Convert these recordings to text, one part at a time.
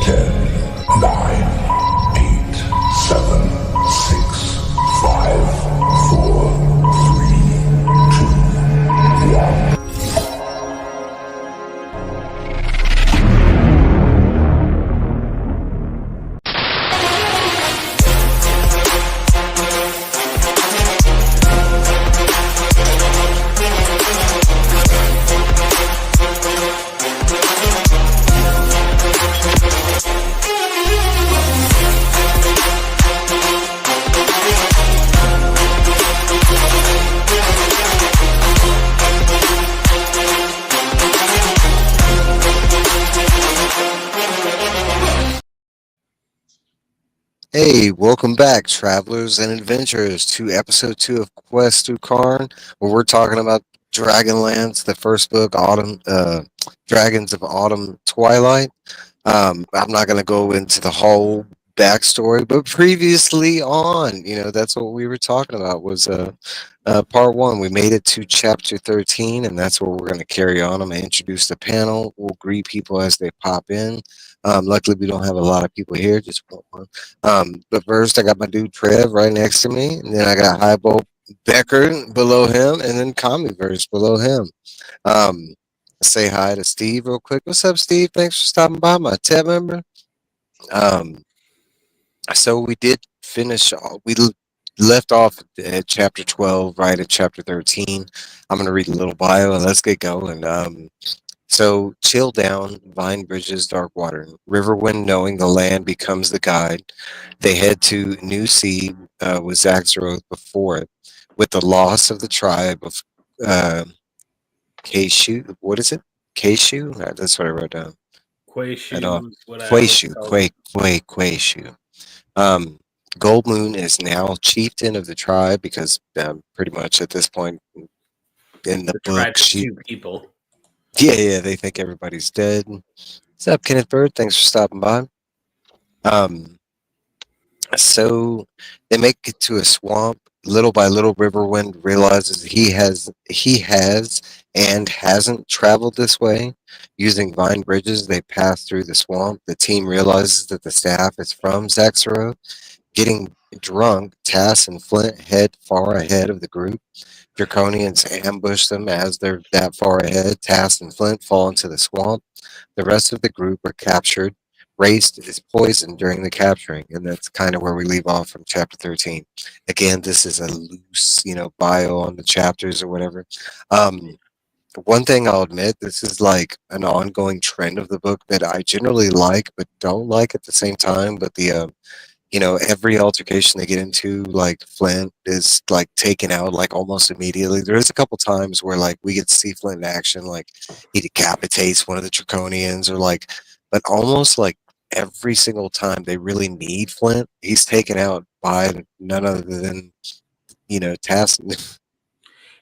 10, 9, 8, 7, 6, 5, 4, 3, 2, 1. Hey, welcome back, travelers and adventurers, to episode 2 of Quest Through Karn, where we're talking about Dragonlance, the first book, Dragons of Autumn Twilight. I'm not going to go into the whole backstory, but previously on, that's what we were talking about was part 1. We made it to chapter 13, and that's where we're going to carry on. I'm going to introduce the panel. We'll greet people as they pop in. Luckily, we don't have a lot of people here, just one. But first, I got my dude Trev right next to me, and then I got Highbolt Becker below him, and then Comiverse below him. Say hi to Steve real quick. What's up, Steve? Thanks for stopping by, my tab member. So we did finish. We left off at chapter 12, right at chapter 13. I'm going to read a little bio and let's get going. So, chill down, vine bridges, dark water. Riverwind, knowing the land becomes the guide. They head to New Sea with Zaxxaroth before it. With the loss of the tribe of Keishu, what is it? Keishu? That's what I wrote down. Quayshu is what I Quayshu. Gold Moon is now chieftain of the tribe because pretty much at this point in the book, two people. Yeah, they think everybody's dead. What's up, Kenneth Bird? Thanks for stopping by. So they make it to a swamp. Little by little, Riverwind realizes he has and hasn't traveled this way. Using vine bridges, they pass through the swamp. The team realizes that the staff is from Zaxxaroth. Getting drunk, Tass and Flint head far ahead of the group. Draconians ambush them as they're that far ahead. Tass and Flint fall into the swamp. The rest of the group are captured. Race is poisoned during the capturing, and that's kind of where we leave off from chapter 13. Again, this is a loose, bio on the chapters or whatever. One thing I'll admit, this is like an ongoing trend of the book that I generally like, but don't like at the same time. But the every altercation they get into, like Flint is like taken out like almost immediately. There's a couple times where like we get to see Flint in action, like he decapitates one of the Draconians or like, but almost like every single time they really need Flint, he's taken out by none other than, Tass.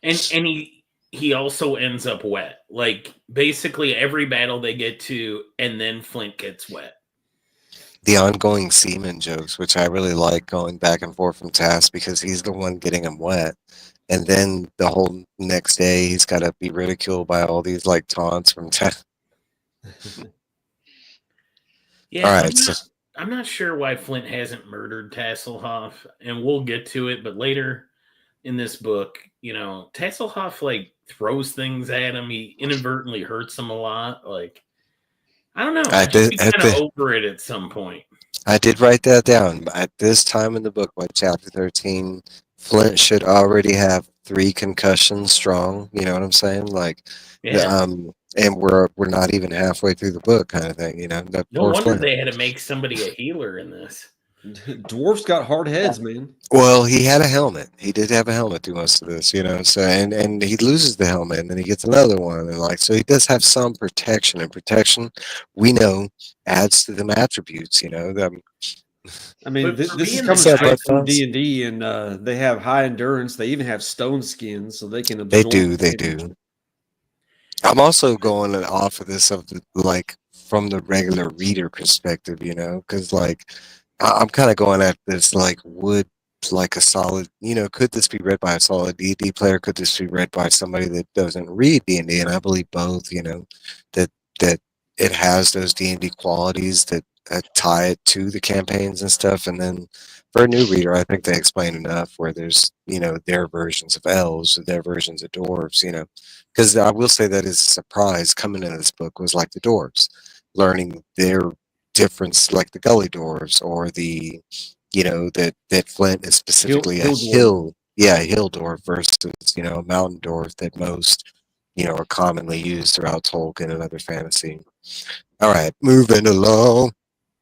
And he also ends up wet. Like basically every battle they get to, and then Flint gets wet. The ongoing seaman jokes, which I really like, going back and forth from Tass because he's the one getting him wet. And then the whole next day, he's got to be ridiculed by all these like taunts from Tass. Yeah, all right, I'm not sure why Flint hasn't murdered Tasselhoff, and we'll get to it. But later in this book, Tasselhoff like throws things at him. He inadvertently hurts him a lot. Like, I don't know. I should be kind of over it at some point. I did write that down. At this time in the book, by chapter 13, Flint should already have 3 concussions strong. You know what I'm saying? Like, yeah. And we're not even halfway through the book, kind of thing. That no wonder Flint. They had to make somebody a healer in this. Dwarfs got hard heads, man. Well, he had a helmet. He did have a helmet through most of this, So and he loses the helmet, and then he gets another one, and so he does have some protection. And protection, we know, adds to them attributes. I mean, this is coming straight from D&D, and they have high endurance. They even have stone skins, so they can absorb. They do. I'm also going off of this from the regular reader perspective, because I'm kind of going at this would like a solid, could this be read by a solid D&D player? Could this be read by somebody that doesn't read D&D? And I believe both, that it has those D&D qualities that tie it to the campaigns and stuff. And then for a new reader, I think they explain enough where there's, their versions of elves, or their versions of dwarves, because I will say that is a surprise coming into this book was like the dwarves, learning their difference, like the gully dwarves, or the, that Flint is specifically a hill dwarf versus, a mountain dwarf that most, are commonly used throughout Tolkien and other fantasy. All right, moving along.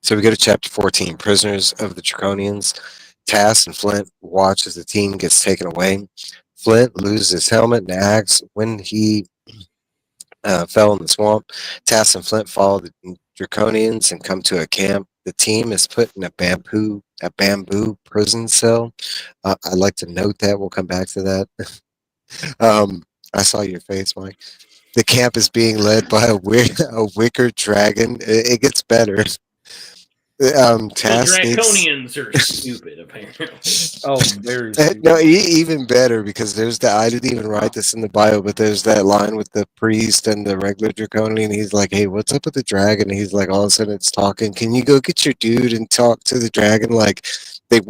So we go to chapter 14, Prisoners of the Draconians. Tass and Flint watch as the team gets taken away. Flint loses his helmet and axe when he fell in the swamp. Tass and Flint follow the Draconians and come to a camp. The team is put in a bamboo prison cell. I'd like to note that. We'll come back to that. I saw your face, Mike. The camp is being led by a wicker dragon. It gets better. The Draconians are stupid, apparently. Oh, very stupid. No, even better, because there's I didn't even write this in the bio, but there's that line with the priest and the regular Draconian. He's like, hey, what's up with the dragon? And he's like, all of a sudden it's talking. Can you go get your dude and talk to the dragon? Like the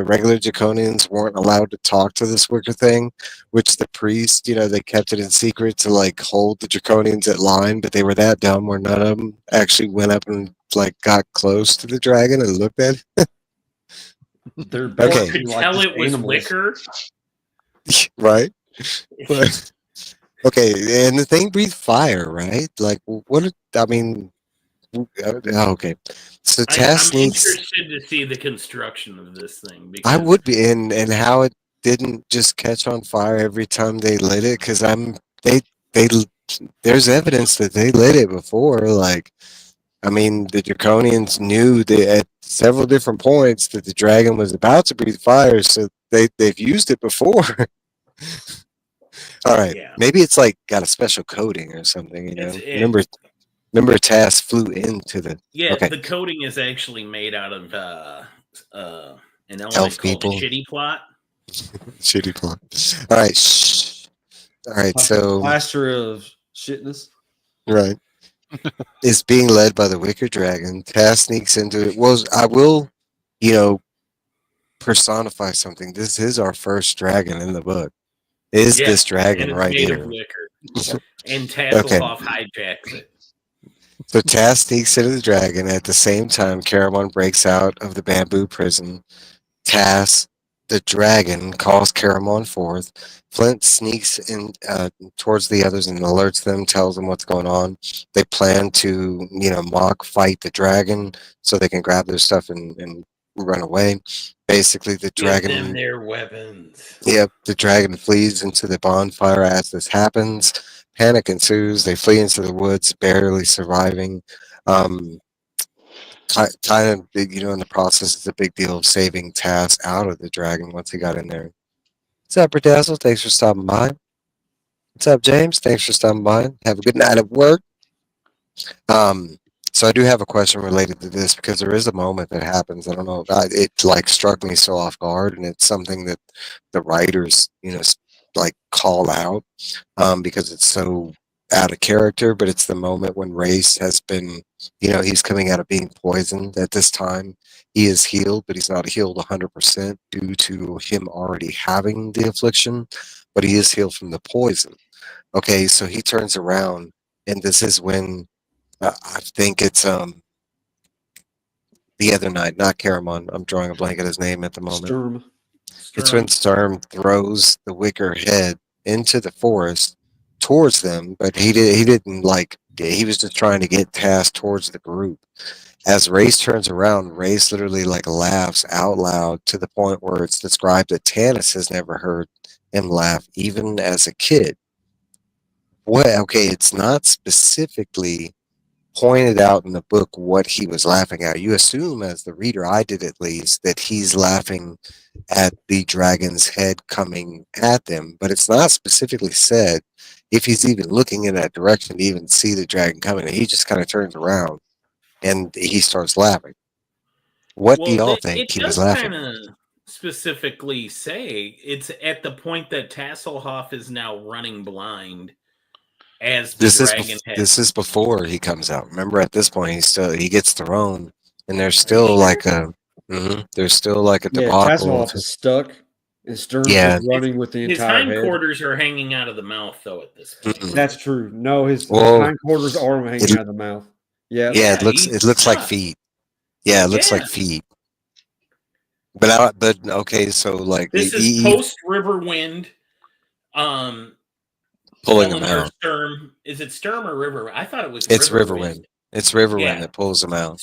regular Draconians weren't allowed to talk to this wicker thing, which the priest, they kept it in secret to like hold the Draconians at line, but they were that dumb where none of them actually went up and got close to the dragon and looked at it. They're okay. Could tell it was wicker. Right. But, okay, and the thing breathed fire, right? Like, what? I mean, okay. So Tass I'm interested to see the construction of this thing. I would be, and how it didn't just catch on fire every time they lit it, because there's evidence that they lit it before, like. I mean, the Draconians knew that at several different points that the dragon was about to breathe fire, so they've used it before. All right, maybe it's like got a special coating or something. Remember, Tass flew into the. Yeah, okay. The coating is actually made out of an element called Shitty Plot. Shitty Plot. All right, shh. All right, so plaster of shitness. Right. Is being led by the wicker dragon. Tass sneaks into it. Well, I will, personify something. This is our first dragon in the book. This dragon right here? And Tasselhoff hijacks it. So Tass sneaks into the dragon. At the same time, Caramon breaks out of the bamboo prison. Tass, the dragon, calls Caramon forth. Flint sneaks in towards the others and alerts them, tells them what's going on. They plan to, mock fight the dragon so they can grab their stuff and run away. Basically, the dragon. Give them their weapons. Yep, the dragon flees into the bonfire as this happens. Panic ensues. They flee into the woods, barely surviving. Kind of, in the process, it's a big deal of saving Tass out of the dragon once he got in there. What's up, Berdazzle? Thanks for stopping by. What's up, James? Thanks for stopping by. Have a good night at work. So I do have a question related to this, because there is a moment that happens. I don't know. It struck me so off guard, and it's something that the writers, call out because it's so out of character. But it's the moment when Race has been, he's coming out of being poisoned at this time. He is healed, but he's not healed 100% due to him already having the affliction, but he is healed from the poison. Okay, so he turns around, and this is when I think it's the other night, not Caramon. I'm drawing a blank at his name at the moment. Sturm. It's when Sturm throws the wicker head into the forest towards them, but he didn't he was just trying to get Tass towards the group. As Race turns around, Race literally laughs out loud to the point where it's described that Tanis has never heard him laugh, even as a kid. Okay, it's not specifically pointed out in the book what he was laughing at. You assume, as the reader, I did at least, that he's laughing at the dragon's head coming at them, but it's not specifically said if he's even looking in that direction to even see the dragon coming. He just kind of turns around and he starts laughing. What do y'all think he was laughing? It does kind of specifically say it's at the point that Tasselhoff is now running blind. As the dragon this is before he comes out. Remember, at this point, he gets thrown and there's still like a there's still like a debacle. Hasselhoff is stuck. And Stern's Yeah. running with the His entire head. hindquarters are hanging out of the mouth, though, at this point. That's true. No, his hindquarters are hanging out of the mouth. Yeah. Yeah, it looks like feet. Yeah, it looks like feet. But okay, so like this is post Riverwind. Pulling him out. Sturm. Is it Sturm or River? I thought it was. It's Riverwind. It's Riverwind that pulls him out.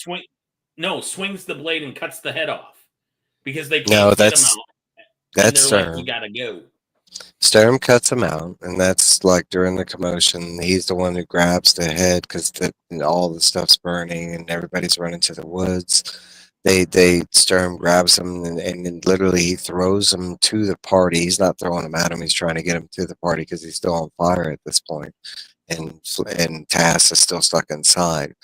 Swings the blade and cuts the head off because they can't get him out. That's Sturm. Like, you gotta go. Sturm cuts him out, and that's like during the commotion. He's the one who grabs the head because all the stuff's burning and everybody's running to the woods. Sturm grabs him and literally he throws him to the party. He's not throwing him at him. He's trying to get him to the party because he's still on fire at this point. And Tass is still stuck inside.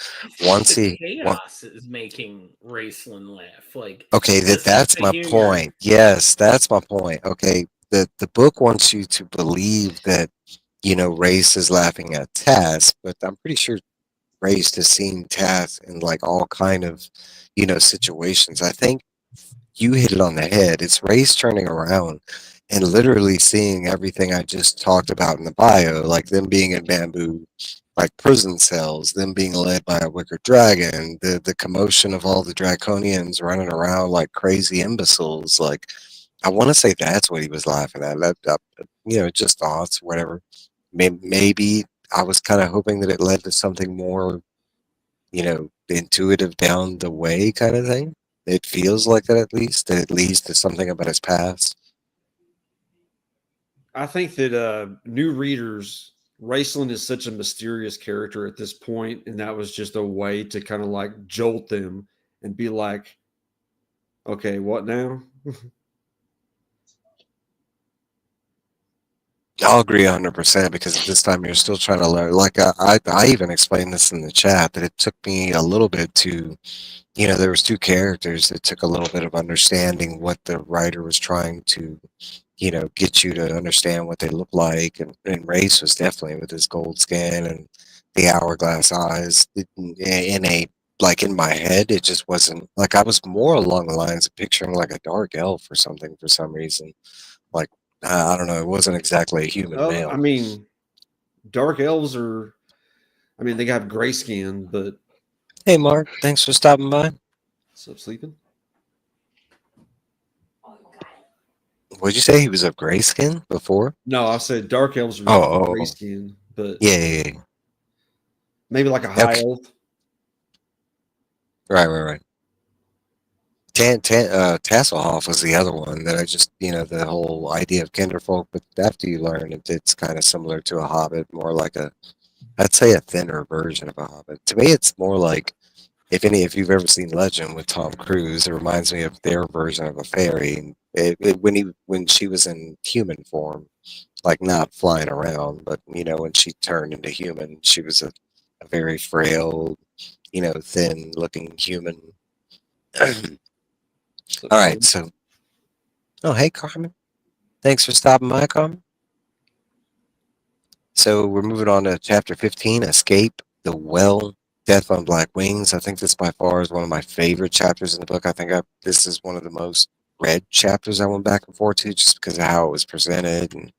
Once chaos is making Raceland laugh. Like, okay, that's my point. Yes, that's my point. Okay, the book wants you to believe that Race is laughing at Tass, but I'm pretty sure Race has seen Tass in like all kind of situations. I think you hit it on the head. It's Race turning around and literally seeing everything I just talked about in the bio, like them being in bamboo, like prison cells, them being led by a wicker dragon, the commotion of all the draconians running around like crazy imbeciles. Like, I want to say that's what he was laughing at. Just thoughts, whatever. Maybe I was kind of hoping that it led to something more, intuitive down the way kind of thing. It feels like that at least, that it leads to something about his past. I think that new readers, Raceland is such a mysterious character at this point, and that was just a way to kind of like jolt them and be like, okay, what now? I'll agree 100% because at this time you're still trying to learn. Like I even explained this in the chat that it took me a little bit to, there was two characters. It took a little bit of understanding what the writer was trying to, get you to understand what they look like. And Race was definitely with his gold skin and the hourglass eyes. In my head, it just wasn't like I was more along the lines of picturing like a dark elf or something for some reason. Like, I don't know. It wasn't exactly a human male. I mean, dark elves are, they got gray skin, but. Hey, Mark. Thanks for stopping by. What's up, sleeping? What'd you say? He was of gray skin before? No, I said dark elves are gray skin, but. Yeah. Maybe like a high elf. Right. Tasselhoff was the other one that I just, the whole idea of kinderfolk, but after you learn it's kind of similar to a hobbit, more like I'd say a thinner version of a hobbit. To me, it's more like, if you've ever seen Legend with Tom Cruise, it reminds me of their version of a fairy. When she was in human form, like not flying around, but, when she turned into human, she was a very frail, thin looking human. All right, so. Oh, hey, Carmen. Thanks for stopping by, Carmen. So we're moving on to chapter 15, Escape the Well, Death on Black Wings. I think this by far is one of my favorite chapters in the book. I think this is one of the most read chapters I went back and forth to just because of how it was presented.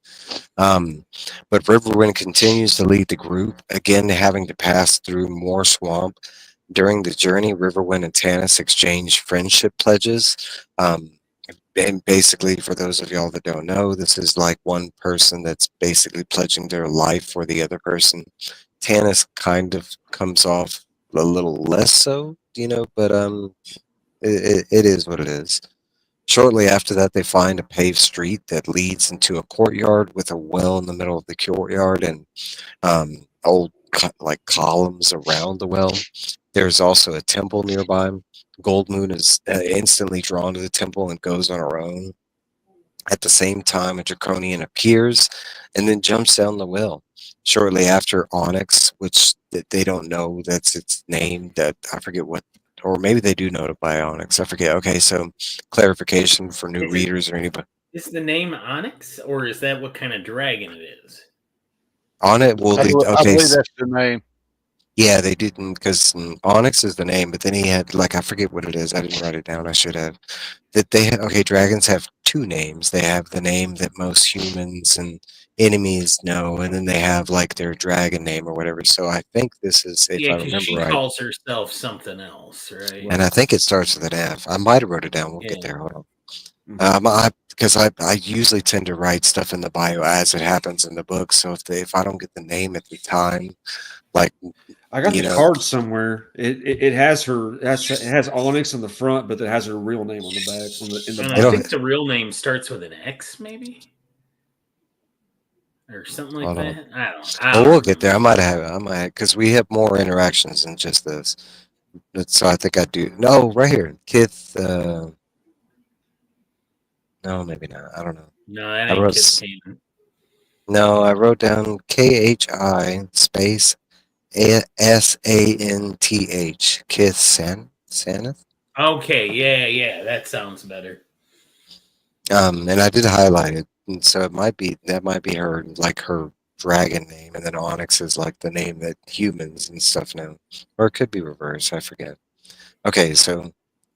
But Riverwind continues to lead the group, again having to pass through more swamp. During the journey, Riverwind and Tanis exchange friendship pledges. And basically, for those of y'all that don't know, this is like one person that's basically pledging their life for the other person. Tanis kind of comes off a little less so, but it is what it is. Shortly after that, they find a paved street that leads into a courtyard with a well in the middle of the courtyard and old columns around the well. There's also a temple nearby. Goldmoon is instantly drawn to the temple and goes on her own. At the same time, a draconian appears and then jumps down the well. Shortly after, Onyx, which they don't know that's its name, that I forget what, or maybe they do know it by Onyx. I forget. Okay, so clarification for new readers or anybody. Is the name Onyx, or is that what kind of dragon it is? On it, I believe that's the name. Yeah, they didn't because Onyx is the name, but then he had like I forget what it is. I didn't write it down. I should have. That okay, dragons have two names. They have the name that most humans and enemies know, and then they have like their dragon name or whatever. So I think this is, if Yeah, I because remember she right, calls herself something else, right? and I think it starts with an F. I might have wrote it down. We'll get Yeah. there. Hold on. Mhm. I usually tend to write stuff in the bio as it happens in the book. So if I don't get the name at the time, like I got you the know, card somewhere. It has her. It has Onyx on the front, but it has her real name on the back in the And I it'll think bind. the real name starts with an X, maybe, or something like hold on. that. I don't. Well, we'll get Remember. there. I might have. I might because we have more interactions than just this. So I think I do. No, right here, Kith. No, maybe not. I don't know. No, that I ain't wrote. Kith Cannon. No, I wrote down KHI space SANTH. Kith Saneth. Okay, yeah, that sounds better. And I did highlight it, and so that might be her like her dragon name, and then Onyx is like the name that humans and stuff know, or it could be reversed. I forget. Okay, so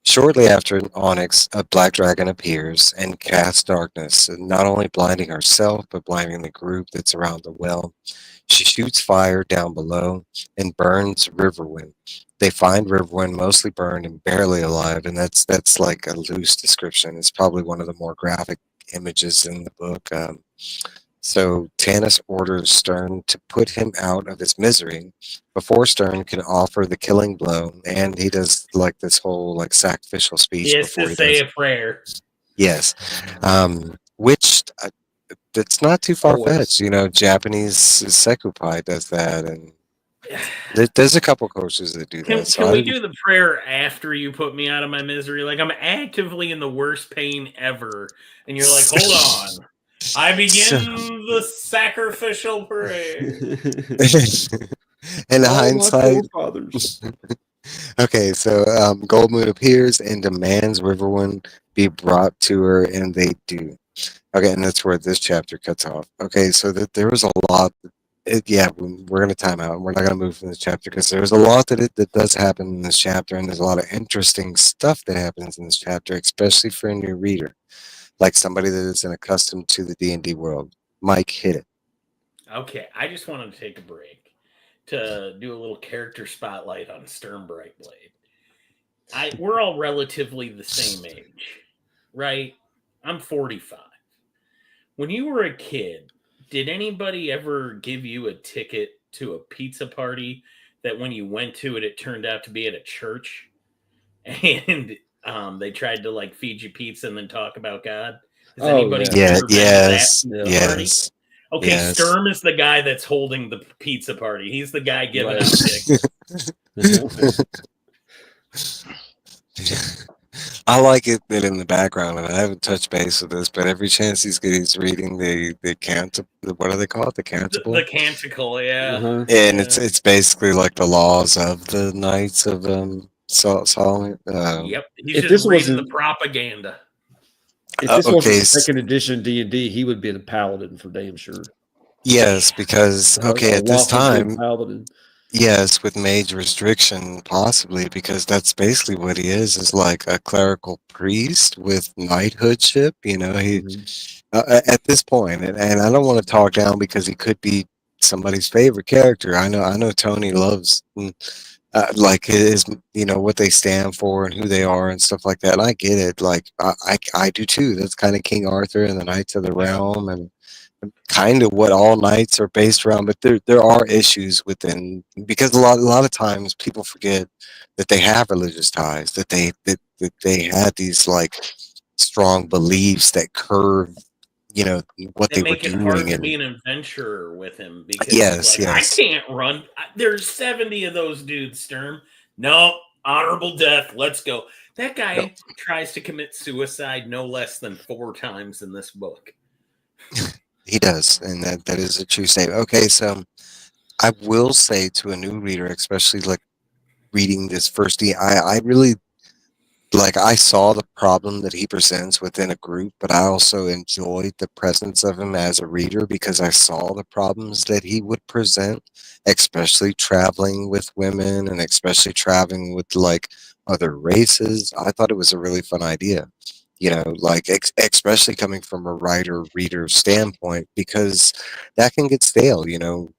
shortly after Onyx, a black dragon appears and casts darkness, not only blinding herself, but blinding the group that's around the well. She shoots fire down below and burns Riverwind. They find Riverwind mostly burned and barely alive, and that's like a loose description. It's probably one of the more graphic images in the book. So Tanis orders Stern to put him out of his misery before Stern can offer the killing blow, and he does like this whole like sacrificial speech He has before to he say does. a prayer. Yes, which it's not too far fetched. Always. You know, Japanese sekupai does that, and there's a couple coaches that do that. So Can I we didn't. do the prayer after you put me out of my misery? Like I'm actively in the worst pain ever, and you're like, "Hold on, I begin So, the sacrificial prayer." in All my hindsight, forefathers. okay, so Goldmoon appears and demands Riverwind be brought to her, and they do. Okay, and that's where this chapter cuts off. Okay, so there was a lot. Yeah, we're going to time out. We're not going to move from this chapter because there's a lot that does happen in this chapter, and there's a lot of interesting stuff that happens in this chapter, especially for a new reader, like somebody that isn't accustomed to the D&D world. Mike, hit it. Okay, I just wanted to take a break to do a little character spotlight on Stern Brightblade. We're all relatively the same age, right? I'm 45. When you were a kid, did anybody ever give you a ticket to a pizza party that when you went to it, it turned out to be at a church? And they tried to like feed you pizza and then talk about God? Has Oh anybody yeah. Yeah, ever been to that yes, Yeah. party? yes, Okay, yes. Sturm is the guy that's holding the pizza party. He's the guy giving Right. out tickets. I like it that in the background, and I haven't touched base with this, but every chance he's reading the canticle. What do they call it? The canticle. The canticle, yeah. Uh-huh. And Yeah. it's basically like the laws of the Knights of Solomon. Yep. He's If just this reading the wasn't propaganda. if this wasn't okay, second edition D&D, he would be the paladin for damn sure. yes, because A okay, at this lawful good time, paladin. yes, with mage restriction, possibly because that's basically what he is like a clerical priest with knighthoodship. You know, he Mhm. at this point, and I don't want to talk down because he could be somebody's favorite character. I know Tony loves like his, you know, what they stand for and who they are and stuff like that. And I get it. Like I do too. That's kind of King Arthur and the Knights of the Realm and kind of what all knights are based around. But there are issues within because a lot of times people forget that they have religious ties, that they had these like strong beliefs that curve, you know, what That they were make it hard doing. to be And an adventurer with him because it's yes, like, I yes. can't run. There's 70 of those dudes, Sturm. No, honorable death. Let's go. That guy tries to commit suicide no less than 4 times in this book. He does, and that is a true statement. Okay, so I will say to a new reader, especially like reading this first, I really like I saw the problem that he presents within a group, but I also enjoyed the presence of him as a reader because I saw the problems that he would present, especially traveling with women and especially traveling with like other races. I thought it was a really fun idea, like especially coming from a writer reader standpoint, because that can get stale,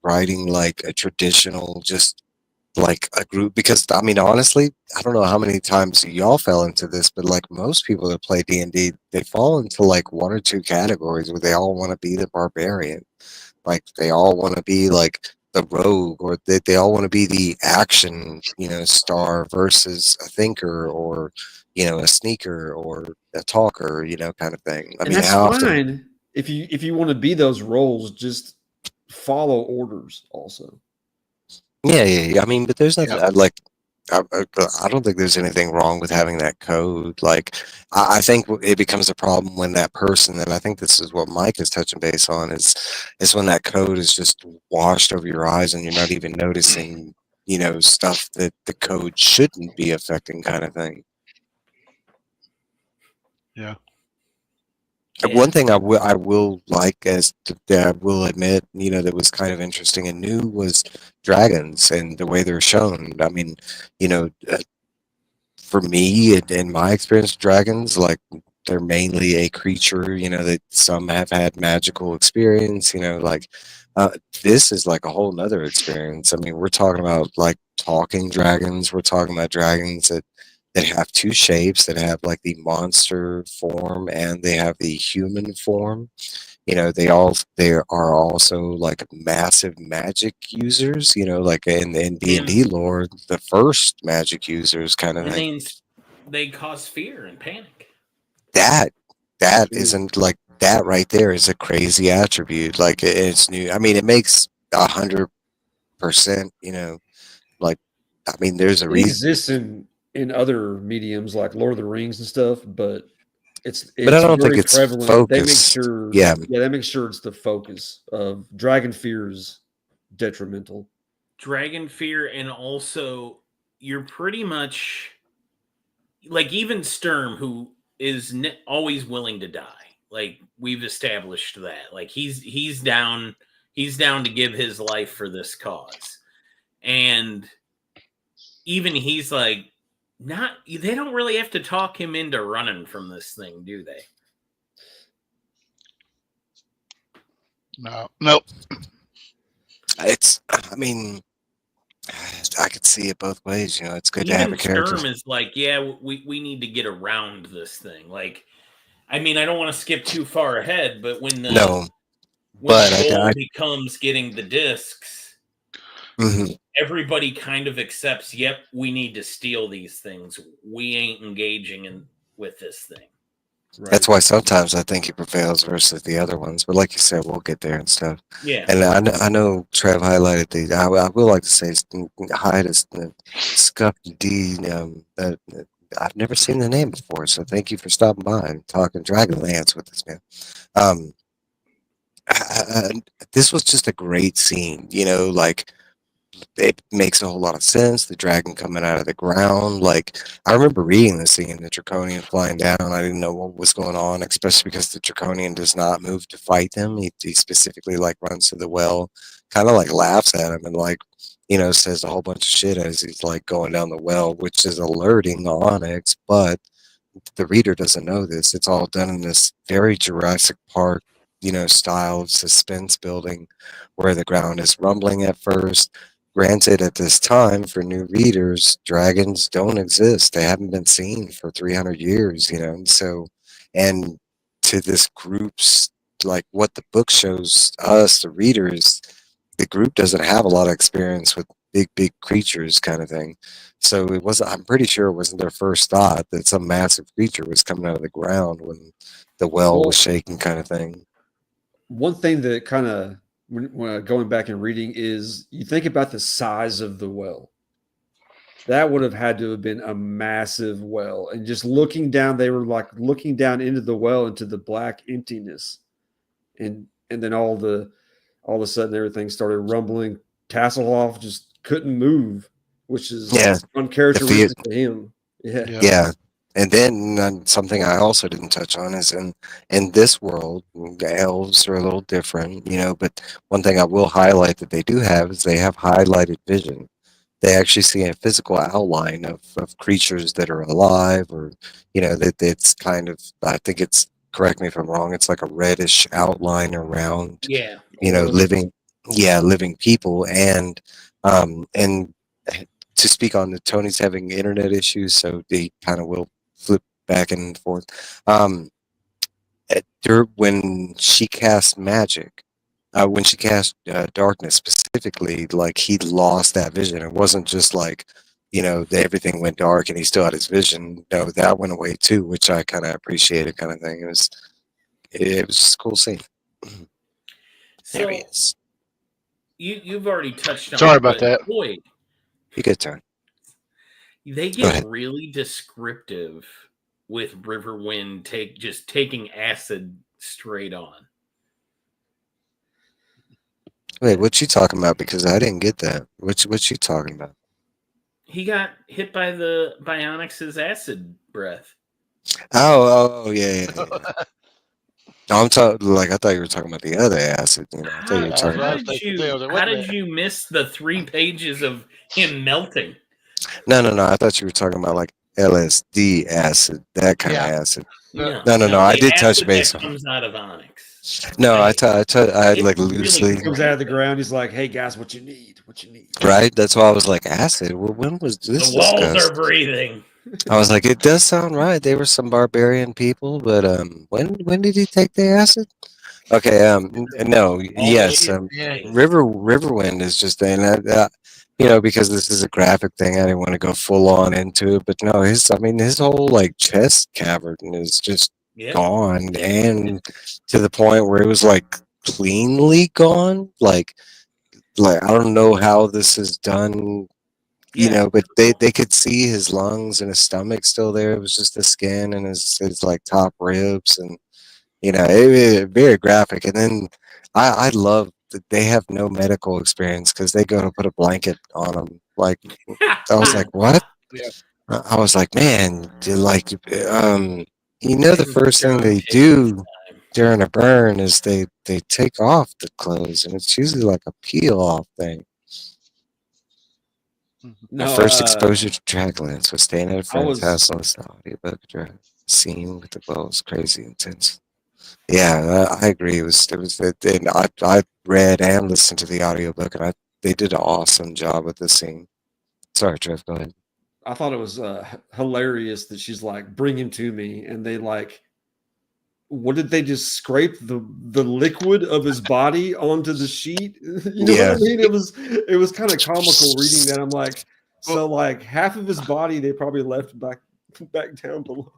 writing like a traditional just like a group. Because I mean, honestly, I don't know how many times y'all fell into this, but like most people that play D&D, they fall into like one or two categories where they all want to be the barbarian, like they all want to be like the rogue, or they all want to be the action star versus a thinker, or a sneaker, or a talker, kind of thing. I And mean, that's how often? fine if you want to be those roles, just follow orders also. Yeah. I mean, but there's nothing Yep. like I don't think there's anything wrong with having that code. Like, I think it becomes a problem when that person, and I think this is what Mike is touching base on, is when that code is just washed over your eyes and you're not even noticing, stuff that the code shouldn't be affecting, kind of thing. Yeah. One thing I will like, that I will admit, that was kind of interesting and new, was dragons and the way they're shown. I mean, for me, in my experience with dragons, like they're mainly a creature, that some have had magical experience, like this is like a whole nother experience. I mean, we're talking about like talking dragons. We're talking about dragons that have two shapes, that have like the monster form and they have the human form. They are also like massive magic users, like in D&D lore, the first magic users, kind of And thing. they cause fear and panic. That isn't like that right there is a crazy attribute. Like it's new. I mean, it makes 100%. Like, I mean, there's a It reason. exists in other mediums like Lord of the Rings and stuff, but it's But I don't think very it's prevalent. They make focused. sure, Yeah. they make sure it's the focus of dragon fears detrimental. Dragon fear, and also you're pretty much like even Sturm, who is always willing to die. Like we've established that. Like he's down to give his life for this cause, and even he's like, not. They don't really have to talk him into running from this thing, do they? No. Nope. I mean, I could see it both ways. It's good to have a character. Sturm is like, yeah, we need to get around this thing. Like, I mean, I don't want to skip too far ahead, but when the goal becomes getting the discs, everybody kind of accepts, yep, we need to steal these things. We ain't engaging with this thing. Right. That's why sometimes I think he prevails versus the other ones. But like you said, we'll get there and stuff. Yeah. And I know Trev highlighted the. I will like to say hi to Scuffed D. I've never seen the name before, so thank you for stopping by and talking dragonlance with us, man. This was just a great scene. Like, it makes a whole lot of sense. The dragon coming out of the ground. Like, I remember reading this thing, and the draconian flying down. I didn't know what was going on, especially because the draconian does not move to fight them. He specifically like runs to the well, kind of like laughs at him and like, says a whole bunch of shit as he's like going down the well, which is alerting the Onyx. But the reader doesn't know this. It's all done in this very Jurassic Park, style of suspense building, where the ground is rumbling at first. Granted, at this time, for new readers, dragons don't exist. They haven't been seen for 300 years, So, and to this group's, like what the book shows us, the readers, the group doesn't have a lot of experience with big creatures, kind of thing. So I'm pretty sure it wasn't their first thought that some massive creature was coming out of the ground when the well was shaking, kind of thing. One thing that kind of, when going back and reading, is you think about the size of the well. That would have had to have been a massive well. And just looking down, they were like looking down into the well, into the black emptiness. And then all of a sudden everything started rumbling. Tasselhoff just couldn't move, which is uncharacteristic to him. Yeah. And then something I also didn't touch on is in this world, the elves are a little different, but one thing I will highlight that they do have is they have highlighted vision. They actually see a physical outline of creatures that are alive, or that it's kind of, I think it's, correct me if I'm wrong, it's like a reddish outline around Yeah. living, living people. And to speak on the, Tony's having internet issues, so they kind of will flip back and forth. When she cast magic, when she cast darkness specifically, like, he lost that vision. It wasn't just like, everything went dark and he still had his vision. No, that went away too, which I kind of appreciated, kind of thing. It was just a cool scene. There he So is. you've already touched on Sorry it, about but that. boy, You good, Tony. they Go ahead. get really descriptive with Riverwind taking acid straight on. Wait, what you talking about? Because I didn't get that. What you talking about? He got hit by the Bionics' acid breath. Oh, yeah. No, I'm talking, like, I thought you were talking about the other acid. I thought you were talking How about. did you miss the 3 pages of him melting? No. I thought you were talking about like LSD acid, that kind of acid. No. No. I the did touch acid base that on. comes out of Onyx. No, I It's like really loosely. great. Comes out of the ground. He's like, "Hey guys, what you need? What you need?" Right. That's why I was like, acid. Well, when was this The walls discussed? are breathing. I was like, it does sound right. They were some barbarian people, but when did he take the acid? Okay, no, yes, Riverwind is just, because this is a graphic thing, I didn't want to go full on into it, but no, his whole like chest cavern is just gone, and to the point where it was like cleanly gone, like I don't know how this is done. But they could see his lungs and his stomach still there. It was just the skin and his like top ribs, and it very graphic. And then I love that they have no medical experience because they go to put a blanket on them. Like, I was like, what? Yeah. I was like, man, the first thing they do during a burn is they take off the clothes, and it's usually like a peel off thing. No, My first exposure to dragonlance was staying at a friend's house on the audiobook scene with the wells, crazy intense. Yeah, I agree. It was, and I read and listened to the audiobook, and they did an awesome job with the scene. Sorry, Trev, go ahead. I thought it was hilarious that she's like, "Bring him to me," and they like, what did they just scrape the liquid of his body onto the sheet? What I mean? It was kind of comical reading that. I'm like, so like half of his body they probably left back down below.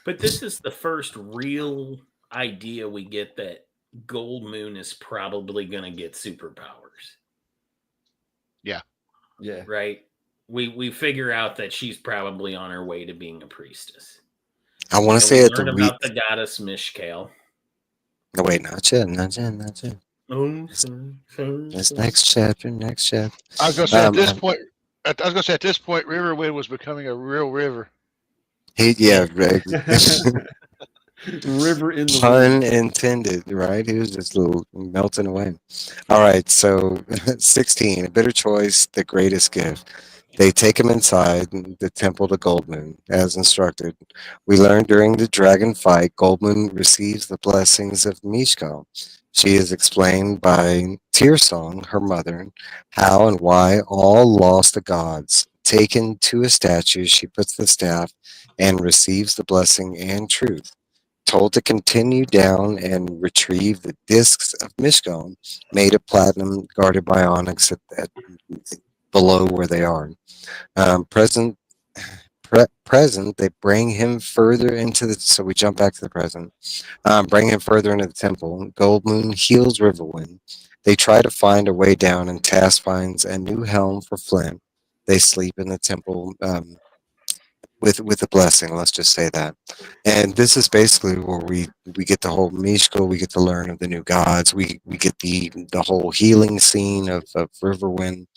But this is the first real idea we get that Gold Moon is probably going to get superpowers. Yeah. Right? We figure out that she's probably on her way to being a priestess. I want to say learn about the goddess Mishkale. No, wait, not yet. That's next chapter. I was gonna say at this point. At this point, Riverwind was becoming a real river. River in the pun intended, right? He was just melting away. All right, so 16, a bitter choice, the greatest gift. They take him inside the temple to Goldmoon, as instructed. We learn during the dragon fight, Goldmoon receives the blessings of Mishkal. She is explained by Tearsong, her mother, how and why all lost the gods. Taken to a statue, she puts the staff and receives the blessing and truth. Told to continue down and retrieve the discs of Mishkal, made of platinum, guarded by onyx at below where they are. Present, they bring him further into the. So we jump back to the present. Bring him further into the temple. Goldmoon heals Riverwind. They try to find a way down, and Tass finds a new helm for Flint. They sleep in the temple with a blessing. Let's just say that. And this is basically where we get the whole Mishkal. We get to learn of the new gods. We get the whole healing scene of Riverwind.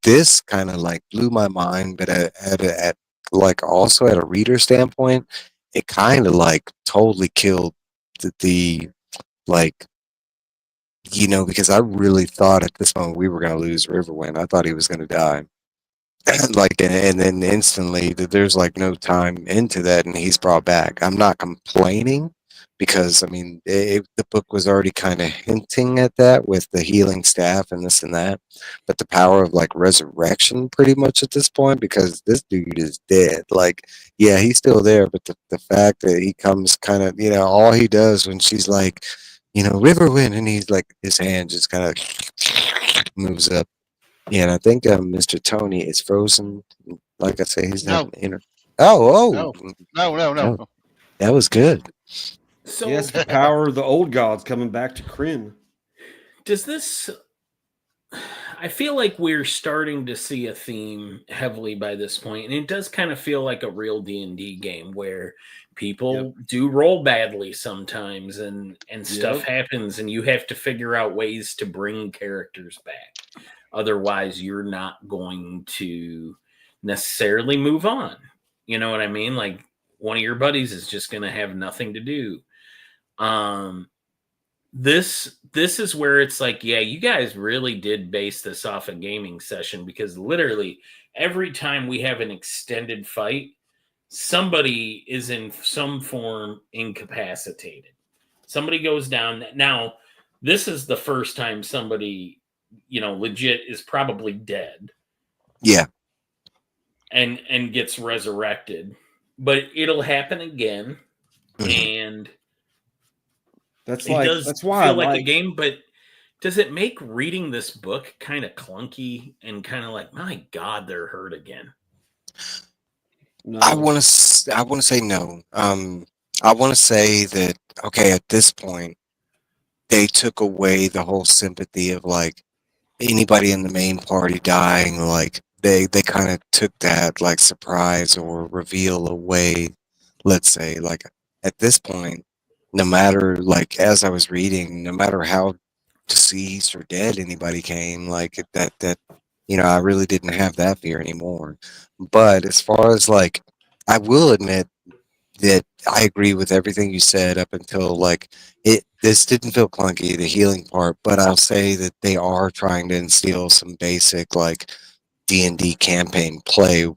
This kind of like blew my mind, but at like also at a reader standpoint, it kind of like totally killed the like, because I really thought at this moment we were going to lose Riverwind. I thought he was going to die. Like, and then instantly there's like no time into that, and he's brought back. I'm not complaining because I mean the book was already kind of hinting at that with the healing staff and this and that, but the power of like resurrection pretty much at this point, because this dude is dead. Like, yeah, he's still there, but the fact that he comes kind of, all he does when she's like, Riverwind, and he's like, his hand just kind of moves up. Yeah, and I think Mr. Tony is frozen. Like I say, he's No, having Oh, no, no, no, no, no. that was good. So Yes, the power of the old gods coming back to Krynn. does this? I feel like we're starting to see a theme heavily by this point, and it does kind of feel like a real D&D game where people do roll badly sometimes, and stuff happens, and you have to figure out ways to bring characters back. Otherwise, you're not going to necessarily move on. You know what I mean? Like, one of your buddies is just going to have nothing to do. This is where it's like, yeah, you guys really did base this off a gaming session, because literally every time we have an extended fight, somebody is in some form incapacitated. Somebody goes down. Now, this is the first time somebody, legit is probably dead. Yeah. And gets resurrected. But it'll happen again. And that's why feel like a game, but does it make reading this book kind of clunky and kind of like, my God, they're hurt again? No. I want to say no. I want to say that, okay, at this point, they took away the whole sympathy of like anybody in the main party dying. Like they kind of took that like surprise or reveal away. Let's say, like, at this point, no matter, like, as I was reading, no matter how deceased or dead anybody came, like that I really didn't have that fear anymore. But as far as like, I will admit that I agree with everything you said up until like this didn't feel clunky, the healing part, but I'll say that they are trying to instill some basic like D&D campaign play,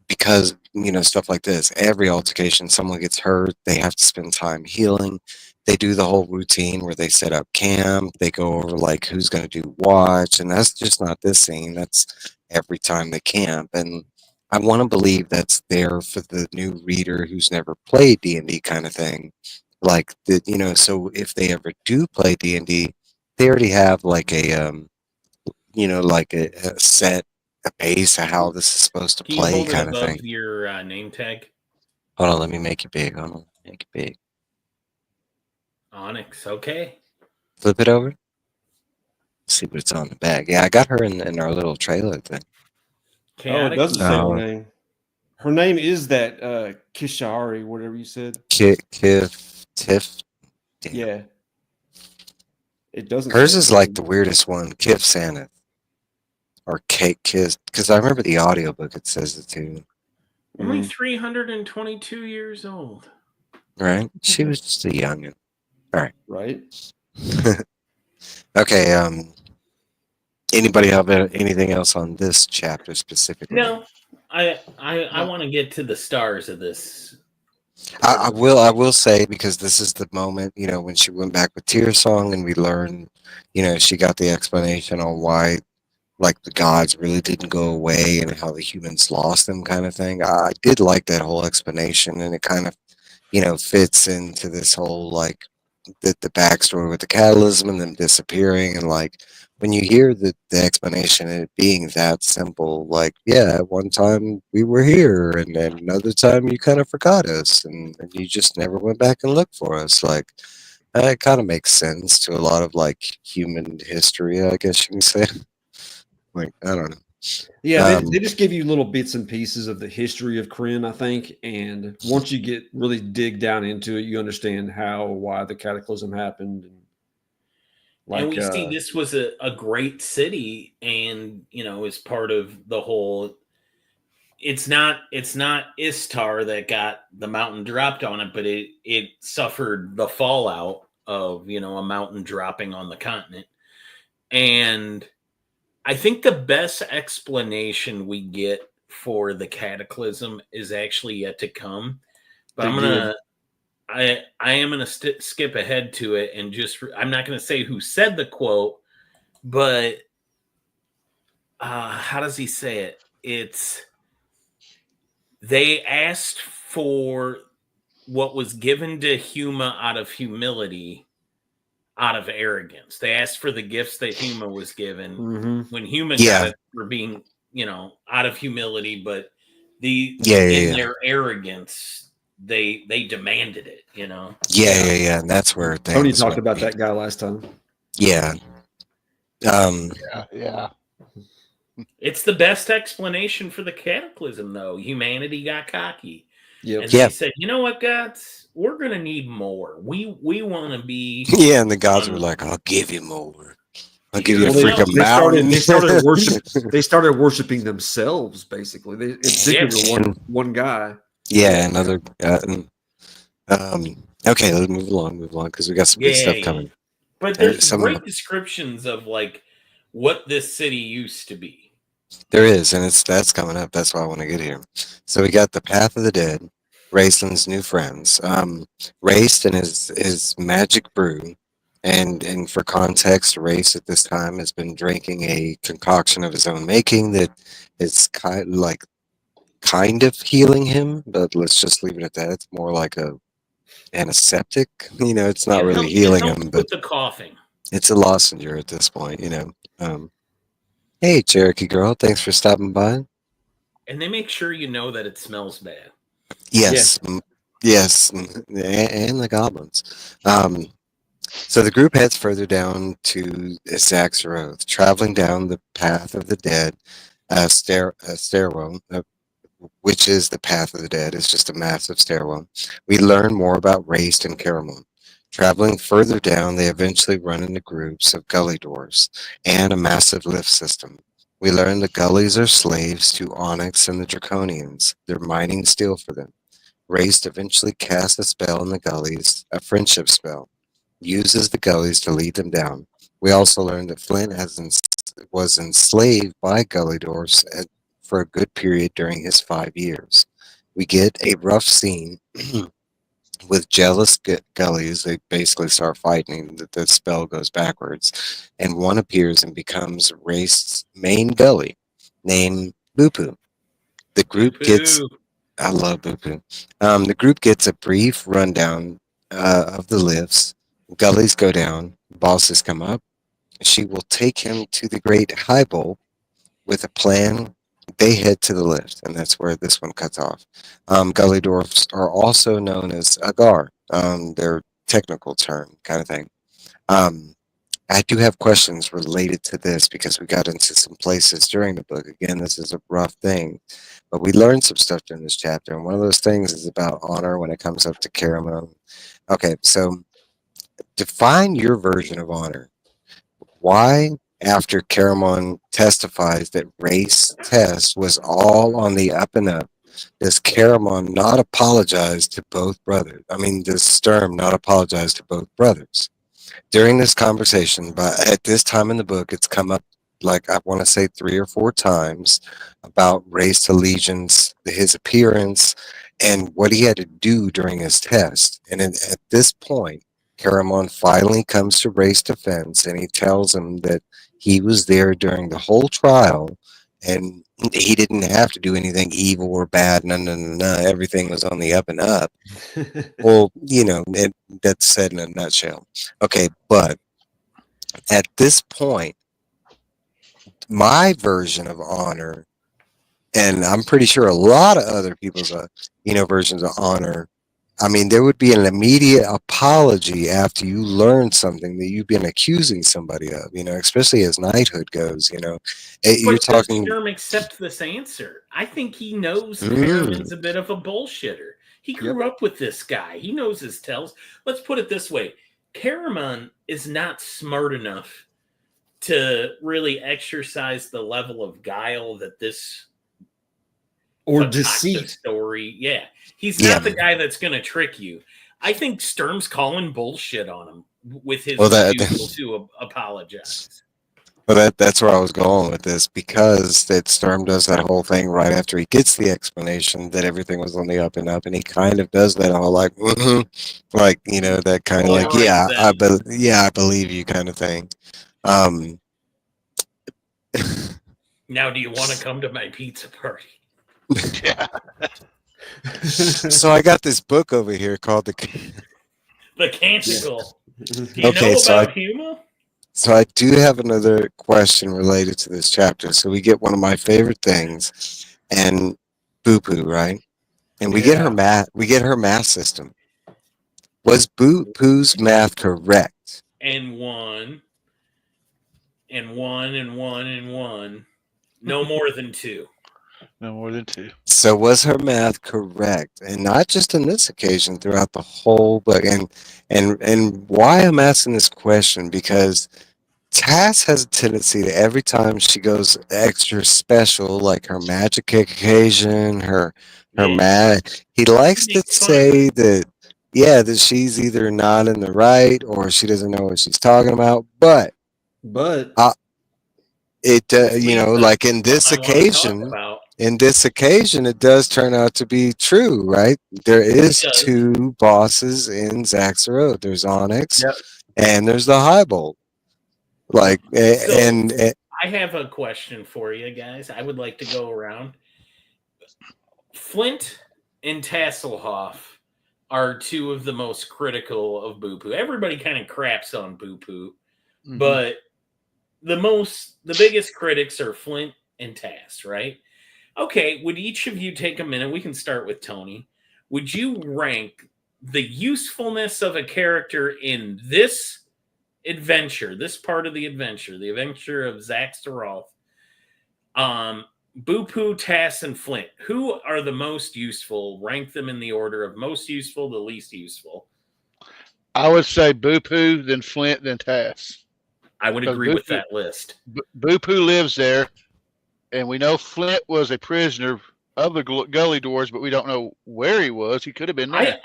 because stuff like this, every altercation, someone gets hurt, they have to spend time healing. They do the whole routine where they set up camp, they go over like who's going to do watch, and that's just not this scene, that's every time they camp. And I want to believe that's there for the new reader who's never played D&D kind of thing, like that, so if they ever do play D&D, they already have like a like a set, a base of how this is supposed to Can you play, hold it kind of above thing. your name tag? Hold on, let me make it big. Hold on, make it big. Onyx, okay. Flip it over. See what's on the back. Yeah, I got her in our little trailer thing. Oh, it doesn't say her name. Her name is that Kishari, whatever you said. Tiff. Yeah. It doesn't. Hers is like the weirdest one. Kif Saneth. Or Kate Kiss. Because I remember the audiobook, it says it too. Only 322 years old. Right? She was just a youngin'. All right. Right. Okay, anybody have anything else on this chapter specifically? No. I want to get to the stars of this. I will say, because this is the moment, when she went back with Tear Song and we learned, she got the explanation on why, like, the gods really didn't go away and how the humans lost them, kind of thing. I did like that whole explanation, and it kind of, fits into this whole, like, the backstory with the catalysm and them disappearing. And like, when you hear the explanation and it being that simple, like, yeah, at one time we were here, and then another time you kind of forgot us, and you just never went back and looked for us. Like, it kind of makes sense to a lot of like human history, I guess you can say. Like, I don't know. Yeah, they just give you little bits and pieces of the history of Krynn, I think. And once you get really dig down into it, you understand why the cataclysm happened. And we see this was a great city, and, is part of the whole it's not Istar that got the mountain dropped on it, but it suffered the fallout of, you know, a mountain dropping on the continent. And I think the best explanation we get for the cataclysm is actually yet to come. But I am gonna skip ahead to it and just I'm not gonna say who said the quote, but how does he say it? It's they asked for what was given to Huma out of humility, out of arrogance. They asked for the gifts that Huma was given when Huma got it for being, you know, out of humility, but their arrogance, they demanded it, you know. Yeah. And that's where Tony talked about that guy last time. Yeah. Yeah. It's the best explanation for the cataclysm, though. Humanity got cocky. Yep. And they said, you know what, gods? We're going to need more. We want to be... Yeah, and the gods were like, I'll give you more. I'll give you a freaking mountain. They started worshiping themselves, basically. It's one guy. Yeah, another... okay, let's move along, because we got some good stuff coming. But there's great descriptions of, like, what this city used to be. There is, and that's coming up. That's why I want to get here. So we got the Path of the Dead, Raceland's new friends. Race and his magic brew, and for context, Race at this time has been drinking a concoction of his own making that is kind of healing him, but let's just leave it at that. It's more like a antiseptic. You know, it's not really healing him, but the coughing. It's a lozenge at this point. You know. Hey, Cherokee girl, thanks for stopping by. And they make sure you know that it smells bad. Yes, yes, and the goblins. So the group heads further down to Zaxxaroth, traveling down the Path of the Dead stairwell, which is the Path of the Dead. It's just a massive stairwell. We learn more about Race and Caramon. Traveling further down, they eventually run into groups of gully doors and a massive lift system. We learn the gullies are slaves to Onyx and the Draconians. They're mining steel for them. Race eventually casts a spell in the gullies, a friendship spell, uses the gullies to lead them down. We also learn that Flint was enslaved by gully dwarfs for a good period during his 5 years. We get a rough scene with jealous gullies. They basically start fighting. The spell goes backwards, and one appears and becomes Race's main gully, named Boopoo. The group gets... I love Boopoo. The group gets a brief rundown of the lifts. Gullies go down. Bosses come up. She will take him to the Great High Bowl with a plan. They head to the lift, and that's where this one cuts off. Gully dwarfs are also known as Agar, their technical term kind of thing. I do have questions related to this because we got into some places during the book. Again, this is a rough thing, but we learned some stuff during this chapter, and one of those things is about honor when it comes up to Caramon. Okay, so define your version of honor. Why, after Caramon testifies that Race test was all on the up and up, does Caramon not apologize to both brothers? I mean, does Sturm not apologize to both brothers? During this conversation, but at this time in the book, it's come up, like, I want to say 3 or 4 times about Race allegiance, his appearance, and what he had to do during his test. And at this point, Caramon finally comes to Race's defense, and he tells him that he was there during the whole trial, and he didn't have to do anything evil or bad. No. Everything was on the up and up. Well, you know, that's said in a nutshell. Okay, but at this point, my version of honor, and I'm pretty sure a lot of other people's, versions of honor, I mean, there would be an immediate apology after you learn something that you've been accusing somebody of, especially as knighthood goes, You're talking... Does Sturm accept this answer? I think he knows Caramon's a bit of a bullshitter. He grew up with this guy. He knows his tells. Let's put it this way. Caramon is not smart enough to really exercise the level of guile that this or deceit story. Yeah, he's not the guy that's going to trick you. I think Sturm's calling bullshit on him with his refusal to apologize. Well, that's where I was going with this, because that Sturm does that whole thing right after he gets the explanation that everything was on the up and up, and he kind of does that all like, like, you know, that kind of like, I believe you kind of thing. Now, do you want to come to my pizza party? Yeah. So I got this book over here called The Canticle. Do you know about Huma? So I do have another question related to this chapter. So we get one of my favorite things, and Boo-Poo, right? And we get her math. We get her math system. Was Boo-Poo's math correct? And one. No more than two. No more than two. So was her math correct? And not just on this occasion, throughout the whole book. And why I'm asking this question, because Tass has a tendency to, every time she goes extra special, like her magic occasion, her math, he likes to say that, that she's either not in the right or she doesn't know what she's talking about. But it, you know, like in this occasion, it does turn out to be true, right? There is two bosses in Zaxxer. There's Onyx and there's the Highbolt. Like, I have a question for you guys. I would like to go around. Flint and Tasselhoff are two of the most critical of Boo-Poo. Everybody kind of craps on Boo-Poo, but the biggest critics are Flint and Tass, right? Okay, would each of you take a minute? We can start with Tony. Would you rank the usefulness of a character in this adventure, this part of the adventure of Zaxxer, Boo-Poo, Tass, and Flint? Who are the most useful? Rank them in the order of most useful to least useful. I would say Boo-Poo, then Flint, then Tass. I would agree with that list. Boo-Poo lives there, and we know Flint was a prisoner of the Gully Doors, but we don't know where he was. He could have been there.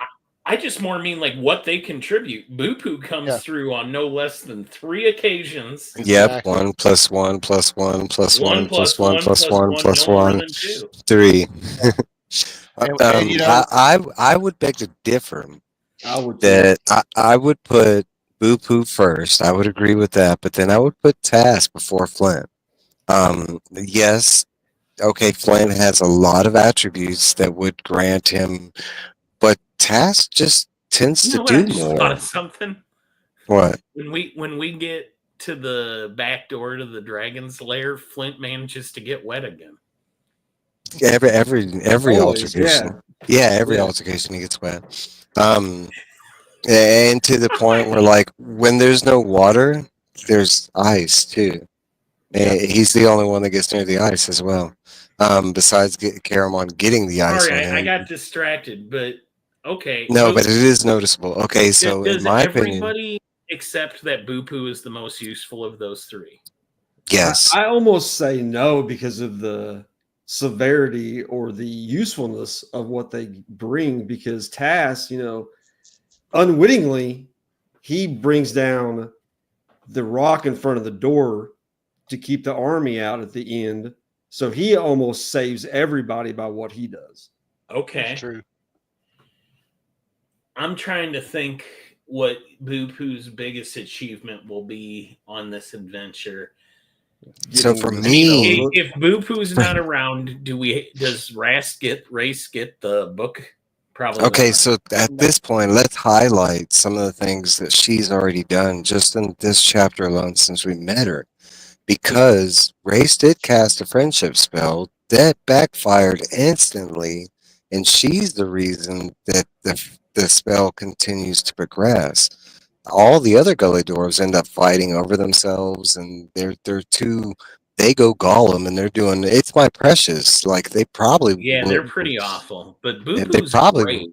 I just more mean like what they contribute. Boo-Poo comes through on no less than 3 occasions. Yep, 1 + 1 + 1 + 1 + 1 + 1 + 1, 3. And, you know, I would beg to differ. I would put Boo-Poo first. I would agree with that, but then I would put Tass before Flint. Yes, okay, Flint has a lot of attributes that would grant him, but Tass just tends to do more. Thought of something. What? When we get to the back door to the dragon's lair, Flint manages to get wet again. Every altercation. Every altercation he gets wet. And to the point where, like, when there's no water, there's ice too. And he's the only one that gets near the ice as well. Besides Caramon getting the ice. Sorry, I got distracted, but okay. No, but it is noticeable. Okay, so in my opinion, everybody accept that Boo-Poo is the most useful of those 3? Yes. I almost say no because of the severity or the usefulness of what they bring, because Tass, you know, unwittingly, he brings down the rock in front of the door to keep the army out at the end. So he almost saves everybody by what he does. Okay. That's true. I'm trying to think what Boo-Poo's biggest achievement will be on this adventure. So for me, if Boo-Poo's not around, does Race get the book? Probably. Okay, not. so at this point, let's highlight some of the things that she's already done just in this chapter alone since we met her. Because Race did cast a friendship spell that backfired instantly, and she's the reason that the spell continues to progress. All the other Gully Dwarves end up fighting over themselves, and they're too. They go Gollum, and they're doing it's my precious. Like they probably they're pretty awful, but Boo-Poo's great.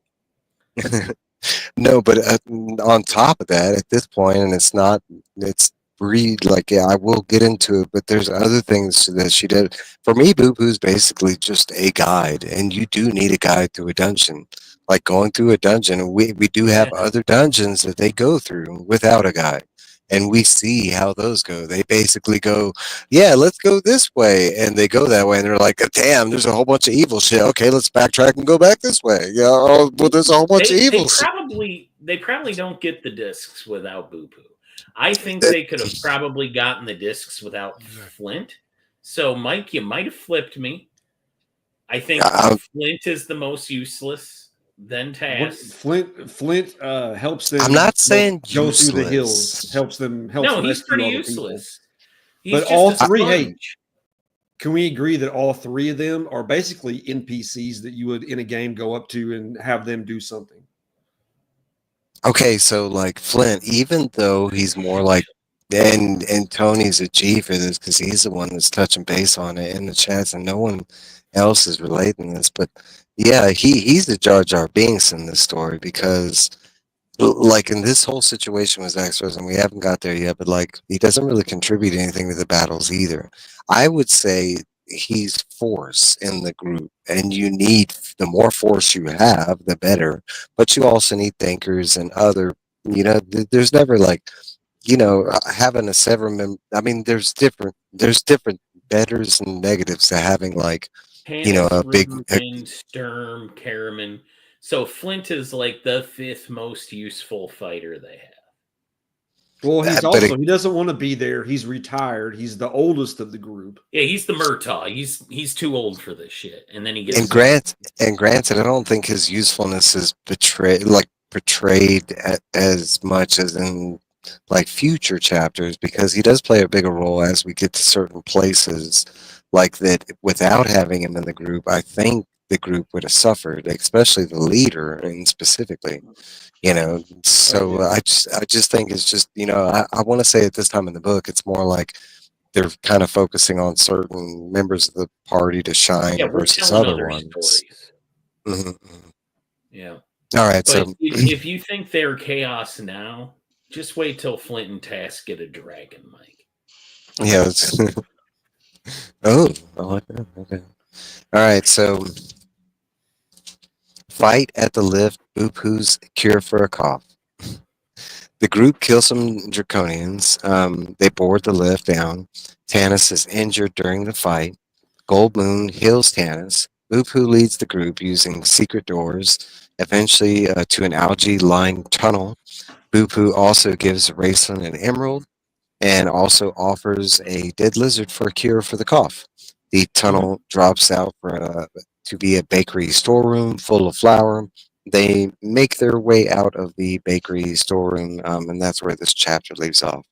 No, but on top of that, at this point, and it's breed, like, yeah, I will get into it, but there's other things that she did. For me, Boo Boo's basically just a guide, and you do need a guide through a dungeon. Like going through a dungeon, we do have Yeah. other dungeons that they go through without a guide. And we see how those go. They basically go, yeah, let's go this way. And they go that way, and they're like, damn, there's a whole bunch of evil shit. Okay, let's backtrack and go back this way. Yeah, oh, well, there's a whole bunch of evil shit. They probably don't get the discs without Boo Boo. I think they could have probably gotten the discs without Flint. So, Mike, you might have flipped me. I think Flint is the most useless. Then Tass. Flint helps them. I'm not saying go useless. through the hills. Helps them. No, he's pretty useless. But all three, hey, can we agree that all three of them are basically NPCs that you would in a game go up to and have them do something? Okay, so like Flint, even though he's more like, and Tony's a G for this because he's the one that's touching base on it in the chats, and no one else is relating this. But yeah, he's the Jar Jar Binks in this story because, like, in this whole situation with Zaxxos, and we haven't got there yet, but like he doesn't really contribute anything to the battles either. I would say he's force in the group, and you need the more force you have, the better. But you also need thinkers and other. There's never like, having a seven. I mean, there's different betters and negatives to having like, Panis, a big Sturm, Karaman. So Flint is like the fifth most useful fighter they have. Well, he doesn't want to be there. He's retired. He's the oldest of the group. Yeah, he's the Murtaugh. He's too old for this shit. And then he gets granted, I don't think his usefulness is portrayed as much as in like future chapters, because he does play a bigger role as we get to certain places like that. Without having him in the group, I think the group would have suffered, especially the leader, and specifically. So I just think it's just, I want to say at this time in the book, it's more like they're kind of focusing on certain members of the party to shine versus other ones. Mm-hmm. Yeah. All right. But so if you think they're chaos now, just wait till Flint and Tass get a dragon, Mike. Yeah. Oh, I like that. Okay. All right. So fight at the lift, Boo Boo's cure for a cough. The group kills some draconians. They board the lift down. Tanis is injured during the fight. Gold Moon heals Tanis. Boo Boo leads the group using secret doors, eventually to an algae-lined tunnel. Boo Boo also gives Raceland an emerald and also offers a dead lizard for a cure for the cough. The tunnel drops out to be a bakery storeroom full of flour. They make their way out of the bakery storeroom, and that's where this chapter leaves off.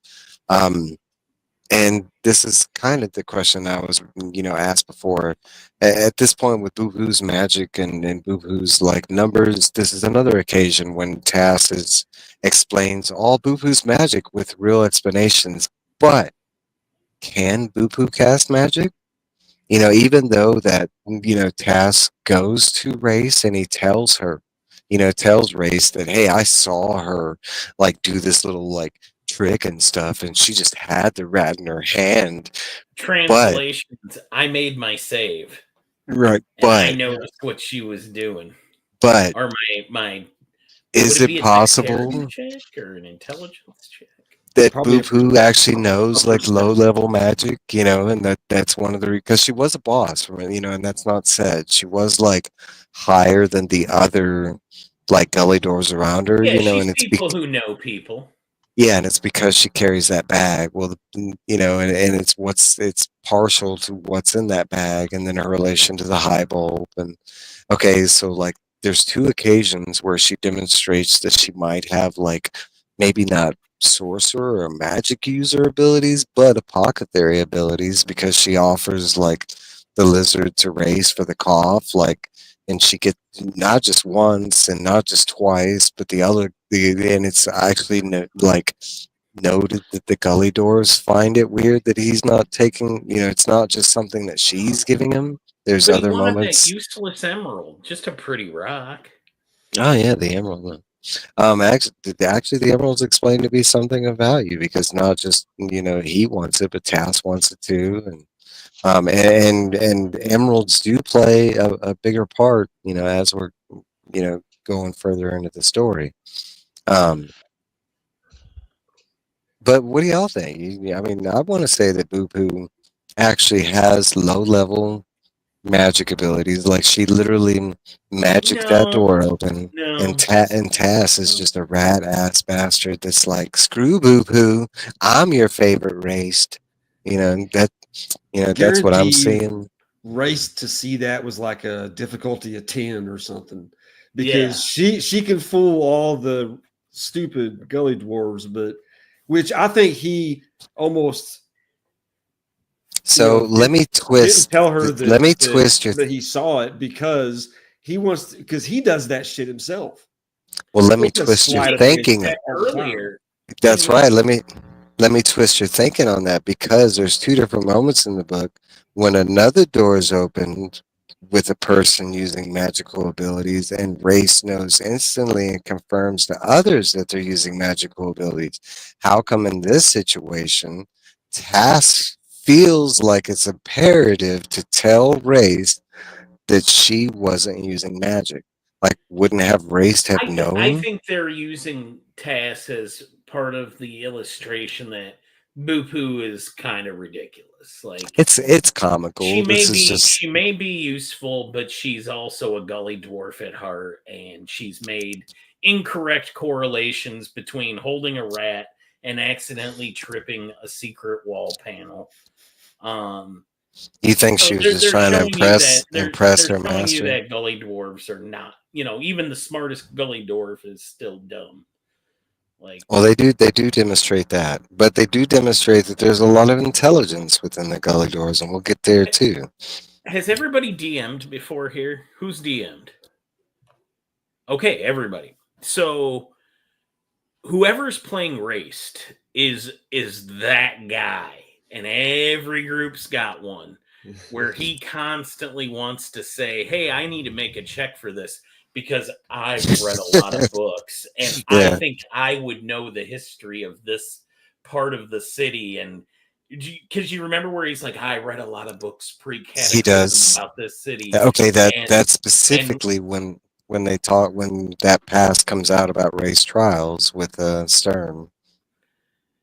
And this is kind of the question I was, asked before. At this point, with Boo Boo's magic and Boo Boo's like numbers, this is another occasion when Tass explains all Boo Boo's magic with real explanations. But can Boo Boo cast magic? Even though that, Tass goes to Race and he tells Race that, hey, I saw her like do this little like trick and stuff, and she just had the rat in her hand. Translations, I made my save. Right, but I noticed what she was doing. But or my is it possible check or an intelligence check? That Boo Boo actually knows like low level magic, and that's one of the because she was a boss, and that's not said. She was like higher than the other like gully doors around her, and it's people who know people. Yeah, and it's because she carries that bag. Well, and it's partial to what's in that bag, and then her relation to the high bulb. And okay, so like there's two occasions where she demonstrates that she might have like maybe not sorcerer or magic user abilities, but apothecary abilities, because she offers like the lizard to Race for the cough, like, and she gets not just once and not just twice, but and it's actually like noted that the gully doors find it weird that he's not taking, it's not just something that she's giving him. There's other moments. That useless emerald, just a pretty rock. Oh yeah, the emerald. Actually, the emeralds explained to be something of value because not just he wants it, but Tass wants it too, and emeralds do play a bigger part, as we're going further into the story. But what do y'all think? I mean, I want to say that Boo Poo actually has low level magic abilities. Like she literally magicked that door open, and Tass is just a rat ass bastard that's like, screw Boo Poo, I'm your favorite race. That's what I'm seeing. Race to see that was like a difficulty of 10 or something, because she can fool all the stupid gully dwarves, but which I think he almost. So let me twist. Tell her that. Let me twist that he saw it because he does that shit himself. Well, let me twist your thinking. Earlier. That's right. Let me twist your thinking on that, because there's two different moments in the book when another door is opened with a person using magical abilities, and Race knows instantly and confirms to others that they're using magical abilities. How come in this situation, Tass feels like it's imperative to tell Race that she wasn't using magic? Like, wouldn't have Race have known? I think they're using Tass as part of the illustration that Boo Poo is kind of ridiculous. Like, it's comical. She may be useful, but she's also a gully dwarf at heart, and she's made incorrect correlations between holding a rat and accidentally tripping a secret wall panel. You think she was just trying to impress her master? You that gully dwarves are not, even the smartest gully dwarf is still dumb. Well, they do demonstrate that, but they do demonstrate that there's a lot of intelligence within the gully doors, and we'll get there too. Has everybody DM'd before here? Who's DM'd? Okay, everybody. So whoever's playing Raced is that guy, and every group's got one where he constantly wants to say, "Hey, I need to make a check for this." Because I've read a lot of books, and I think I would know the history of this part of the city. And because you remember where he's like, I read a lot of books he does about this city. Okay, that's specifically when that past comes out about Race trials with Stern.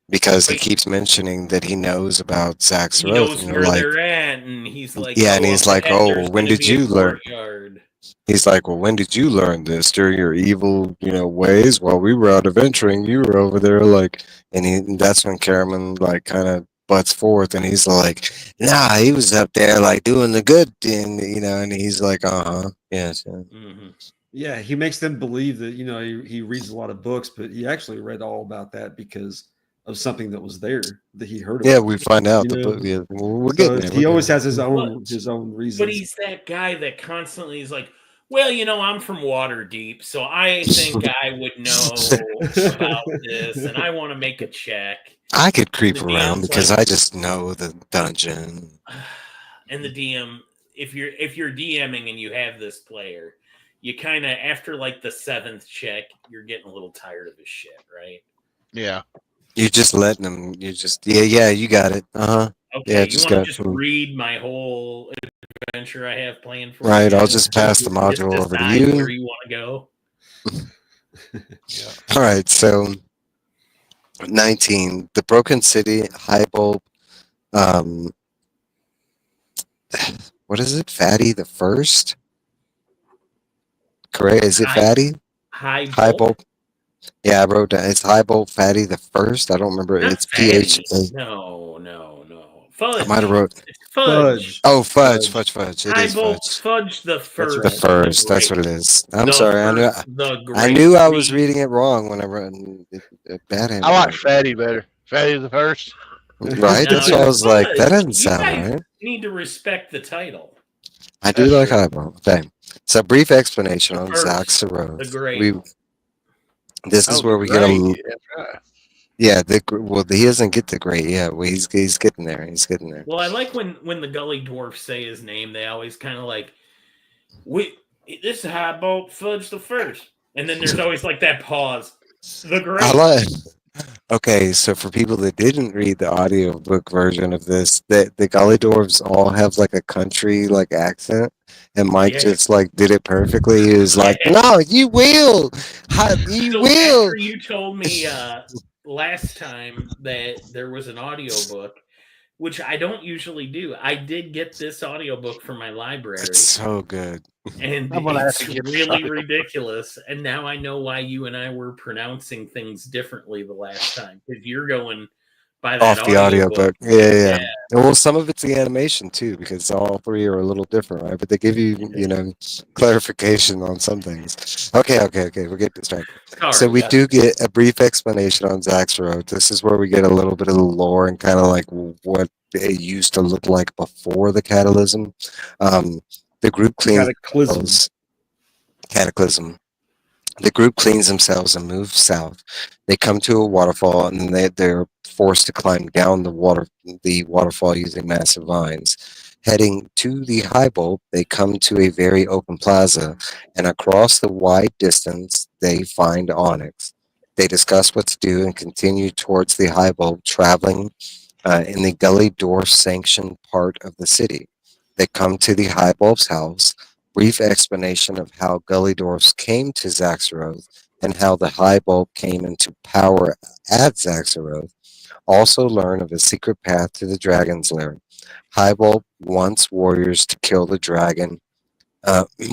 Because he keeps mentioning that he knows about Zach's He knows where they're at, and he's like, and he's like, "Oh, when did you learn?" He's like, "Well, when did you learn this? During your evil, ways? While we were out adventuring, you were over there, like." And that's when Beckermin kind of butts forth, and he's like, "Nah, he was up there like doing the good thing, And he's like, yes." Mm-hmm. Yeah, he makes them believe that he reads a lot of books, but he actually read all about that because of something that was there that he heard about. Yeah, we find out the book. Yeah, we're getting there. He always has his own reasons. But he's that guy that constantly is like, well, I'm from Waterdeep, so I think I would know about this, and I want to make a check. I could creep around because I just know the dungeon. And the DM, if you're DMing and you have this player, you kind of, after like the 7th check, you're getting a little tired of his shit, right? Yeah. You're just letting them. You just you got it. Okay. Yeah, you want to just read my whole adventure I have planned for you? Right. I'll just pass the module over to you. Where you want to go? All right. So 19, the Broken City, High Bulb. What is it? Fatty the First. Correct? Is it Fatty? High Bulb. Yeah, I wrote down. It's High Bulb Fatty the First. I don't remember. It's PHA. No. Fudge. I might have wrote. It's Fudge. Oh, Fudge. It High is Bulb, Fudge. The First. The First. That's what it is. I'm sorry. I knew I was reading it wrong when I wrote bad. I like Fatty better. Fatty the First. Right. That's what I was like. That doesn't sound right. You need to respect the title. I do like High Bulb. Okay. So, brief explanation on Zach's Road. The Great. This is where we get a. Yeah, he doesn't get the great yet. Well, he's getting there. He's getting there. Well, I like when the gully dwarfs say his name. They always kind of like, this is High Bulb Fudge the First. And then there's always like that pause. The great. I like. Okay, so for people that didn't read the audiobook version of this, the Gully Dwarves all have like a country like accent, and Mike Yeah. just like did it perfectly. He was like, Yeah. "No, you will, you So will." after you told me last time that there was an audiobook, which I don't usually do, I did get this audiobook from my library. It's so good. And I'm gonna have it's to get really this ridiculous. And now I know why you and I were pronouncing things differently the last time, because you're going by that Off the audiobook. Yeah. Well, some of it's the animation too, because all three are a little different, right? But they give you, clarification on some things. Okay. We're getting distracted. Sorry, So we do get a brief explanation on Zaxxaroth. This is where we get a little bit of the lore and kind of like what it used to look like before the catalysm. The group cleans cataclysm. The group cleans themselves and moves south. They come to a waterfall, and they're forced to climb down the waterfall using massive vines. Heading to the high bulb, they come to a very open plaza, and across the wide distance, they find Onyx. They discuss what to do and continue towards the high bulb, traveling in the Gully Dwarf sanctioned part of the city. They come to the high bulb's house. Brief explanation of how Gully Dwarfs came to Zaxxaroth and how the high bulb came into power at Zaxxaroth. Also learn of a secret path to the dragon's lair. High bulb wants warriors to kill the dragon.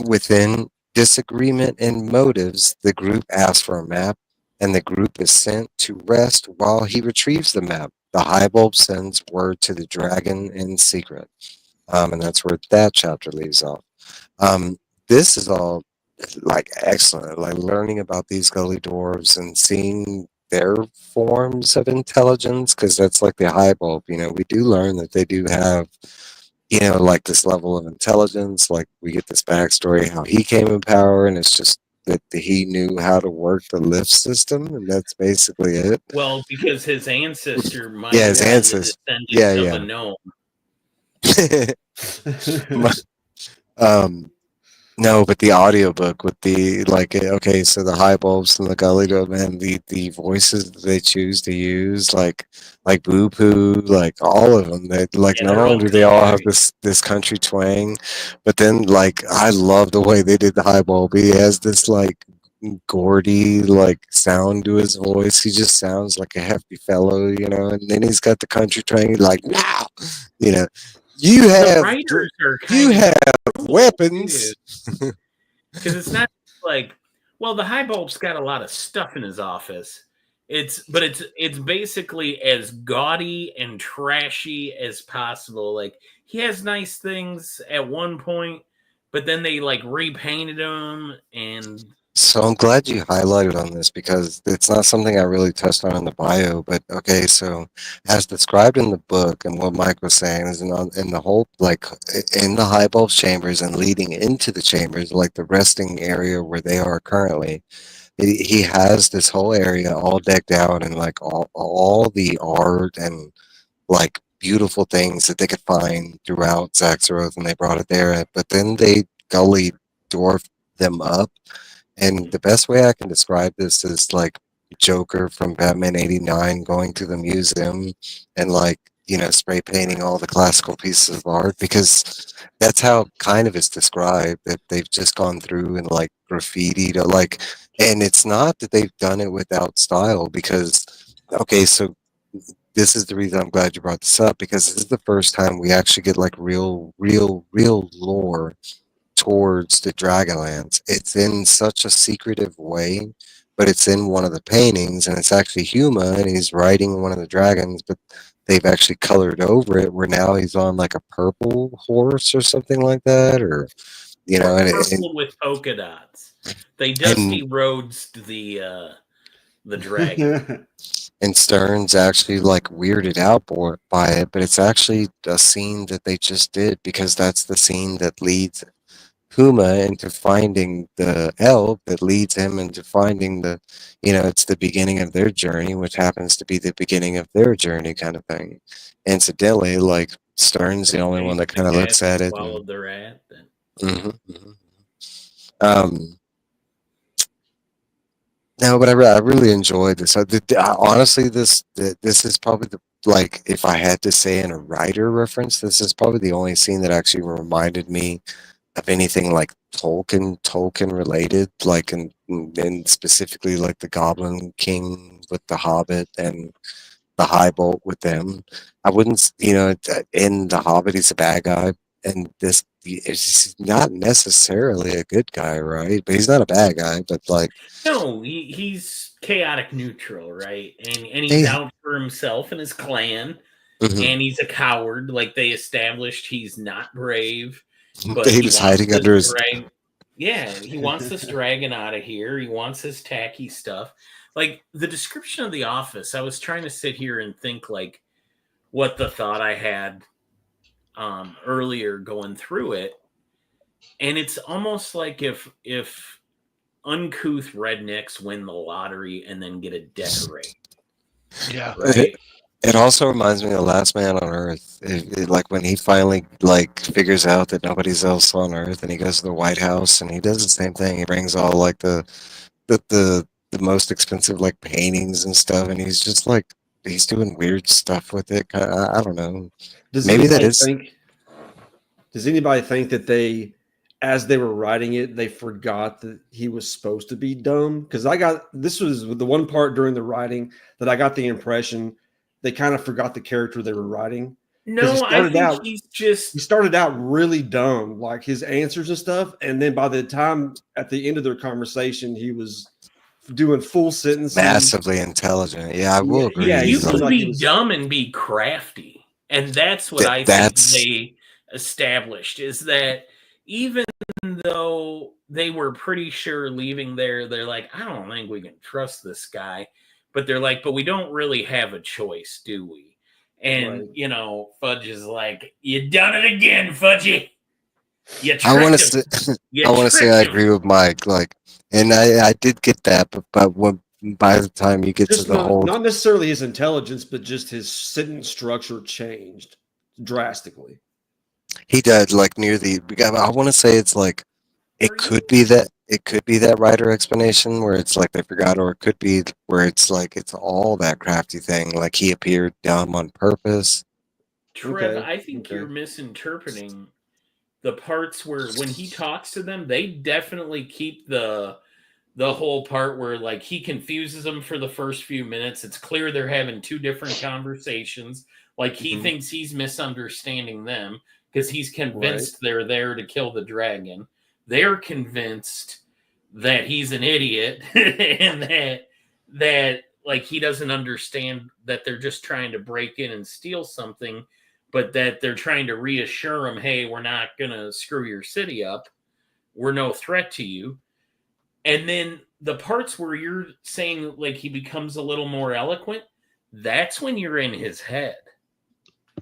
Within disagreement in motives, the group asks for a map, and the group is sent to rest while he retrieves the map. The high bulb sends word to the dragon in secret. And that's where that chapter leaves off. This is all like excellent, like learning about these gully dwarves and seeing their forms of intelligence, because that's like the high bulb. We do learn that they do have, like this level of intelligence. Like we get this backstory how he came in power, and it's just that he knew how to work the lift system, and that's basically it. Well, because his ancestor might Yeah, his have been ancestor. the descendant of a gnome. No, but the audiobook with the okay, so the high bulbs and the gully dwarf, man, the voices that they choose to use, like Boo Poo, like all of them, they like Yeah, not they're all only do they all have hilarious. this country twang, but then like I love the way they did the high bulb. He has this like Gordy like sound to his voice. He just sounds like a hefty fellow, and then he's got the country twang, like now, you The have writers are you kind have of weapons. because it's not like, well, the high bulb's got a lot of stuff in his office. It's basically as gaudy and trashy as possible. Like he has nice things at one point, but then they like repainted them. And So I'm glad you highlighted on this, because it's not something I really touched on in the bio. But okay, so as described in the book, and what Mike was saying is in the whole, like in the high bulb's chambers and leading into the chambers, like the resting area where they are currently, he has this whole area all decked out, and like all the art and like beautiful things that they could find throughout Zaxxaroth, and they brought it there. But then they gully dwarfed them up. And the best way I can describe this is like Joker from Batman '89 going to the museum and like, spray painting all the classical pieces of art, because that's how kind of it's described, that they've just gone through and like graffiti to like, and it's not that they've done it without style, because, okay, so this is the reason I'm glad you brought this up, because this is the first time we actually get like real lore towards the dragonlance. It's in such a secretive way, but it's in one of the paintings, and it's actually Huma, and he's riding one of the dragons, but they've actually colored over it where now he's on like a purple horse or something like that, or purple with polka dots. They Dusty Rhodes the dragon. And Stern's actually like weirded out by it, but it's actually a scene that they just did, because that's the scene that leads Huma into finding the elf, that leads him into finding it's the beginning of their journey, which happens to be the beginning of their journey kind of thing. Incidentally, like Stern's the only one that kind of looks at it. Swallowed their rat. Then. Mm-hmm, mm-hmm. Um, no, but the audiobook with the like okay, so the high bulbs and the gully dwarves, No, but I really enjoyed this. Honestly, this is probably the like if I had to say in a writer reference, this is probably the only scene that actually reminded me of anything like Tolkien related, like and specifically like the Goblin King with the Hobbit and the High Bolt with them. I wouldn't, in the Hobbit he's a bad guy, and this is not necessarily a good guy, right? But he's not a bad guy, but like. No, he's chaotic neutral, right? And he's Hey, out for himself and his clan, mhm. and he's a coward. Like they established, he's not brave, but He he was wants hiding this under his. Yeah, he wants this dragon out of here. He wants his tacky stuff. Like the description of the office, I was trying to sit here and think like what the thought I had earlier going through it, and it's almost like if uncouth rednecks win the lottery and then get a decorate. Yeah. Right. It also reminds me of Last Man on Earth. Like when he finally like figures out that nobody's else on Earth, and he goes to the White House, and he does the same thing. He brings all like the most expensive like paintings and stuff, and he's just like he's doing weird stuff with it. I don't know. Maybe that is. Does anybody think that they, as they were writing it, they forgot that he was supposed to be dumb? Because this was the one part during the writing that I got the impression they kind of forgot the character they were writing. No, I think he started out really dumb, like his answers and stuff, and then by the time at the end of their conversation, he was doing full sentences. Massively intelligent. Yeah, I will agree. Yeah, you can be dumb and be crafty, and that's what I think they established is that even though they were pretty sure leaving there, they're like, I don't think we can trust this guy. But they're like, but we don't really have a choice, do we? And, Fudge is like, you done it again, Fudgy. I want to say I agree with Mike. Like, and I did get that, but by the time you get just to the whole. Not necessarily his intelligence, but just his sentence structure changed drastically. He did, like, near the. I want to say it's like. It could be that writer explanation where it's like they forgot, or it could be where it's like it's all that crafty thing. Like he appeared dumb on purpose. Trev, I think you're misinterpreting the parts where when he talks to them, they definitely keep the whole part where like he confuses them for the first few minutes. It's clear they're having two different conversations. Like he thinks he's misunderstanding them because he's convinced they're there to kill the dragon. They're convinced that he's an idiot and that like he doesn't understand that they're just trying to break in and steal something, but that they're trying to reassure him, hey, we're not going to screw your city up. We're no threat to you. And then the parts where you're saying like he becomes a little more eloquent, that's when you're in his head.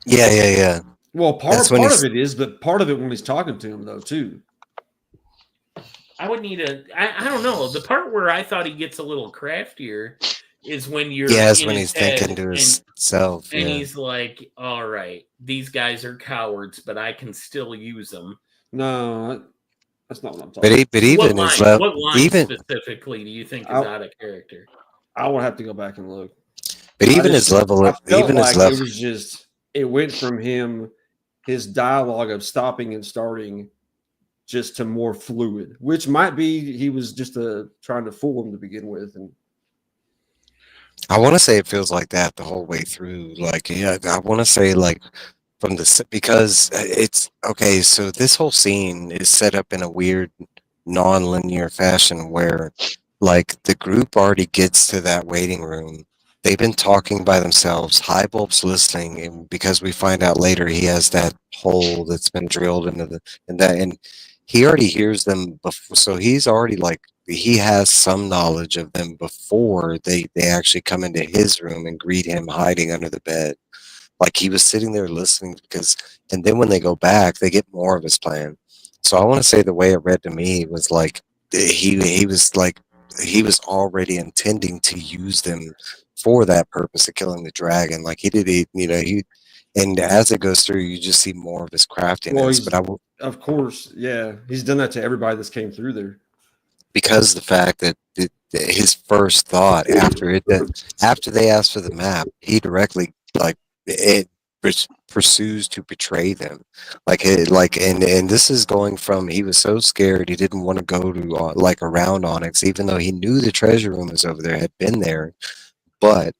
Yeah. Well, part of it is, but part of it when he's talking to him though too. I would need I don't know. The part where I thought he gets a little craftier is when you're when he's thinking to himself. And he's like, all right, these guys are cowards, but I can still use them. No, that's not what I'm talking about. But even what line specifically do you think is out of character? I will have to go back and look. But even his level of it was just it went from his dialogue of stopping and starting just to more fluid, which might be he was just trying to fool him to begin with. And I want to say it feels like that the whole way through. Like, yeah, I want to say like from because it's okay. So this whole scene is set up in a weird non-linear fashion where like the group already gets to that waiting room. They've been talking by themselves. Highbulb's listening, and because we find out later he has that hole that's been drilled into and he already hears them before, so he's already like he has some knowledge of them before they actually come into his room and greet him hiding under the bed. Like he was sitting there listening and then when they go back, they get more of his plan. So I want to say the way it read to me was like he was already intending to use them for that purpose of killing the dragon. Like and as it goes through, you just see more of his craftiness. Well, of course, yeah, he's done that to everybody that's came through there. Because the fact that his first thought after they asked for the map, he directly pursues to betray them. And this is going from he was so scared he didn't want to go to around Onyx, even though he knew the treasure room was over there, had been there, but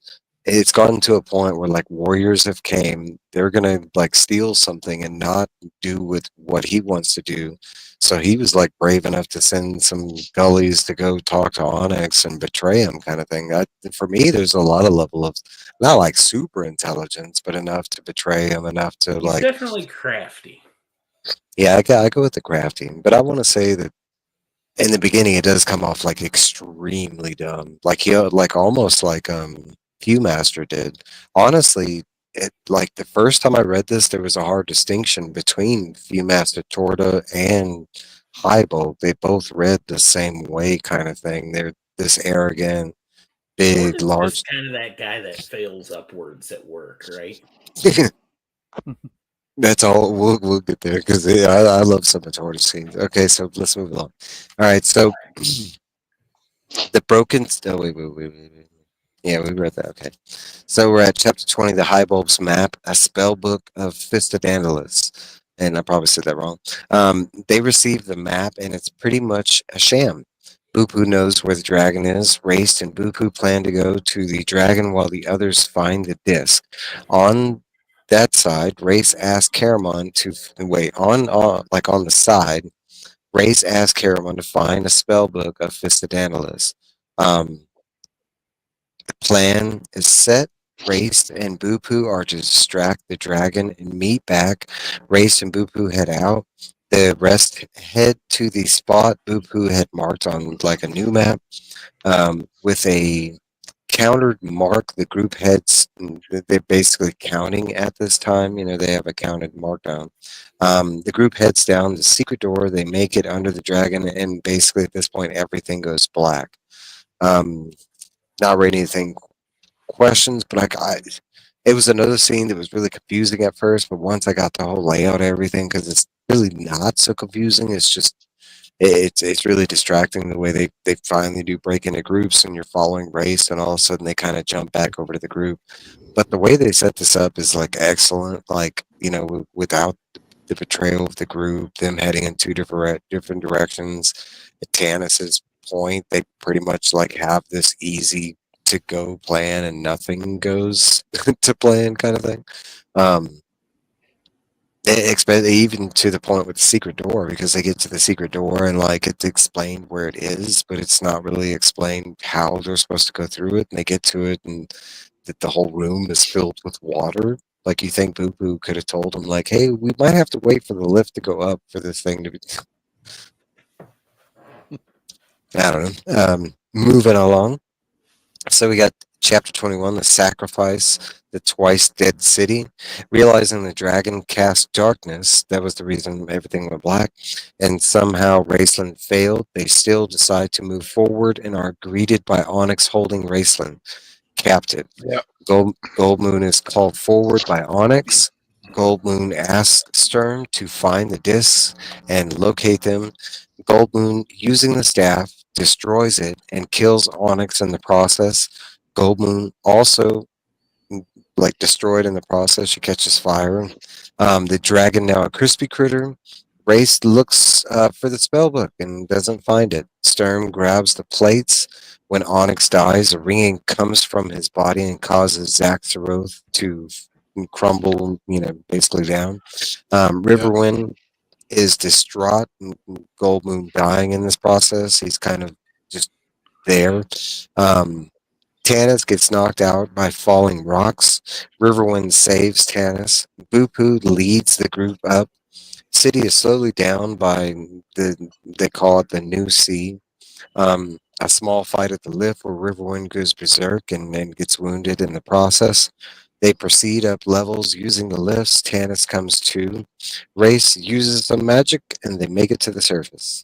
it's gotten to a point where warriors have came, they're gonna steal something and not do with what he wants to do. So he was brave enough to send some gullies to go talk to Onyx and betray him, kind of thing. For me, there's a lot of level of not super intelligence, but enough to betray him, enough to He's definitely crafty. Yeah, I go with the crafting, but I want to say that in the beginning it does come off extremely dumb, almost Viewmaster did. Honestly, the first time I read this, there was a hard distinction between Viewmaster Torta and Highbolt. They both read the same way, kind of thing. They're this arrogant, big, Torta's large. just kind of that guy that fails upwards at work, right? That's all. We'll get there because I love some of Torta's scenes. Okay, so let's move along. All right, so the broken. Oh, wait. Yeah, we read that. Okay. So we're at chapter 20, the Highbulb's Map, a spell book of Fistodandalus. And I probably said that wrong. They receive the map, and it's pretty much a sham. Boopoo knows where the dragon is. Race and Boopoo plan to go to the dragon while the others find the disc. On that side, Race asks Caramon to wait. On the side, Race asks Caramon to find a spell book of Fistodandalus. The plan is set. Race and Boopoo are to distract the dragon and meet back. Race and Boopoo head out. The rest head to the spot Boopoo had marked on a new map. With a countered mark, the group heads. They're basically counting at this time. They have a counted mark down. The group heads down the secret door. They make it under the dragon, and basically at this point, everything goes black. Not reading anything questions, but it was another scene that was really confusing at first, but once I got the whole layout of everything, because it's really not so confusing, it's just it's really distracting the way they finally do break into groups and you're following Race, and all of a sudden they kind of jump back over to the group. But the way they set this up is excellent, without the betrayal of the group, them heading in two different directions. At Tannis's point, they pretty much have this easy to go plan and nothing goes to plan, kind of thing. Even to the point with the secret door, because they get to the secret door and it's explained where it is, but it's not really explained how they're supposed to go through it. And they get to it, and that the whole room is filled with water. You think Boopoo could have told them, hey, we might have to wait for the lift to go up for this thing to be. I don't know. Moving along. So we got chapter 21, the sacrifice, the twice dead city. Realizing the dragon cast darkness, that was the reason everything went black, and somehow Raceland failed, they still decide to move forward and are greeted by Onyx holding Raceland captive. Yep. Gold Moon is called forward by Onyx. Gold Moon asks Sturm to find the discs and locate them. Gold Moon, using the staff, destroys it and kills Onyx in the process. Gold Moon also destroyed in the process. She catches fire. The dragon, now a crispy critter. Race looks for the spellbook and doesn't find it. Sturm grabs the plates. When Onyx dies, a ringing comes from his body and causes Zaxaroth to crumble, basically down. Riverwind is distraught. Gold Moon dying in this process. He's kind of just there. Tannis gets knocked out by falling rocks. Riverwind saves Tannis. Boopoo leads the group up. City is slowly down by they call it the New Sea. A small fight at the lift where Riverwind goes berserk and gets wounded in the process. They proceed up levels using the lifts. Tannis comes to. Race uses some magic and they make it to the surface.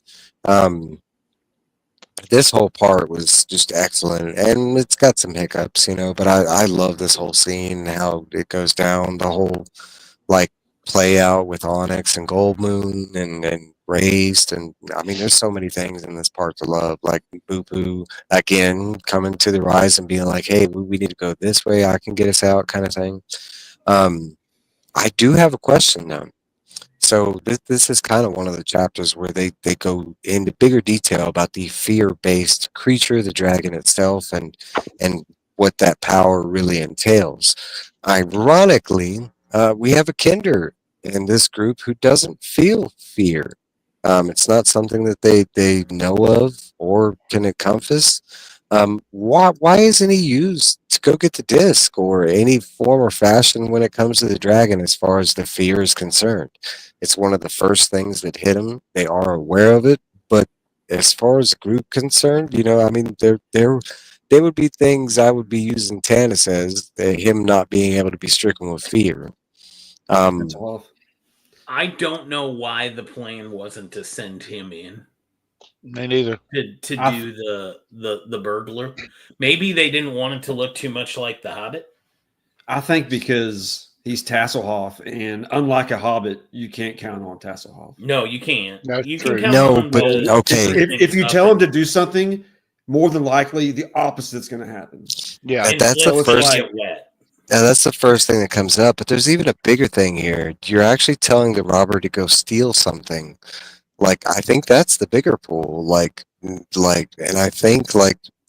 This whole part was just excellent, and it's got some hiccups, but I love this whole scene, how it goes down, the whole play out with Onyx and Gold Moon, and raised, and I mean, there's so many things in this part to love, like Boo Boo again coming to the rise and being like, "Hey, we need to go this way. I can get us out," kind of thing. I do have a question though. So this is kind of one of the chapters where they go into bigger detail about the fear-based creature, the dragon itself, and what that power really entails. Ironically, we have a Kinder in this group who doesn't feel fear. It's not something that they know of or can encompass. Why isn't he used to go get the disc or any form or fashion when it comes to the dragon as far as the fear is concerned? It's one of the first things that hit them. They are aware of it, but as far as the group concerned, I mean, there would be things I would be using Tanis as him not being able to be stricken with fear. That's off. I don't know why the plan wasn't to send him in. Me neither. To do the burglar. Maybe they didn't want it to look too much like the Hobbit. I think because he's Tasselhoff, and unlike a Hobbit, you can't count on Tasselhoff. No, you can't. That's you true. can count No, on but the- okay. If you tell him to do something, more than likely the opposite's going to happen. Yeah. and that's Flint's the first- gonna get wet. Now, that's the first thing that comes up, but there's even a bigger thing here. You're actually telling the robber to go steal something. Like, I think that's the bigger pool. And I think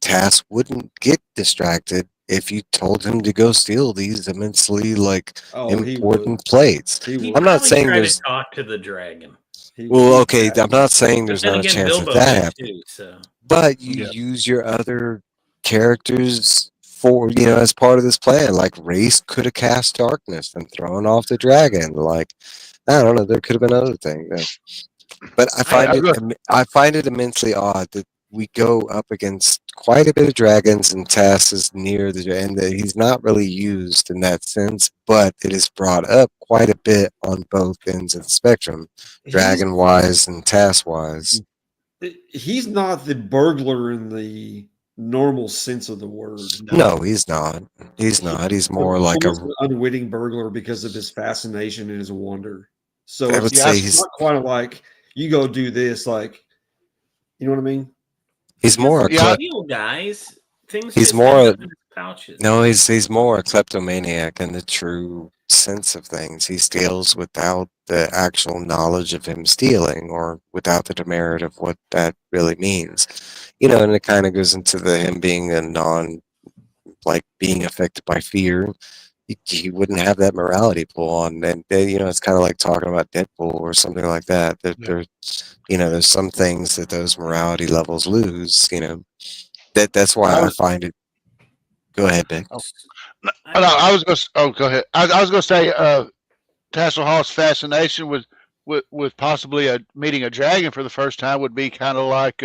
Tass wouldn't get distracted if you told him to go steal these immensely important plates. He would. I'm not Probably saying try there's. to talk to the dragon. He Well, would. okay, I'm not saying there's But then not a again, chance Bilbo that that did happens. too. So But you Yeah. use your other characters for as part of this plan. Like Race could have cast darkness and thrown off the dragon. Like, I don't know, there could have been other things. But I find it immensely odd that we go up against quite a bit of dragons and Tass is near and that he's not really used in that sense, but it is brought up quite a bit on both ends of the spectrum, dragon wise and Tass wise. He's not the burglar in the normal sense of the word. No, he's not. He's not. He's more like Almost an unwitting burglar because of his fascination and his wonder. So I would say he's not quite like you go do this, like you know what I mean? he's more a steal, guys. Things he's just more end up in his pouches. no, he's more a kleptomaniac in the true sense of things. He steals without the actual knowledge of him stealing or without the demerit of what that really means. And it kind of goes into him being being affected by fear. He wouldn't have that morality pull on, and it's kind of like talking about Deadpool or something like that. There's some things that those morality levels lose. That's why I find it. Go ahead, Vic. I was going to. Go ahead. I was going to say, Tasselhoff's fascination with possibly meeting a dragon for the first time would be kind of like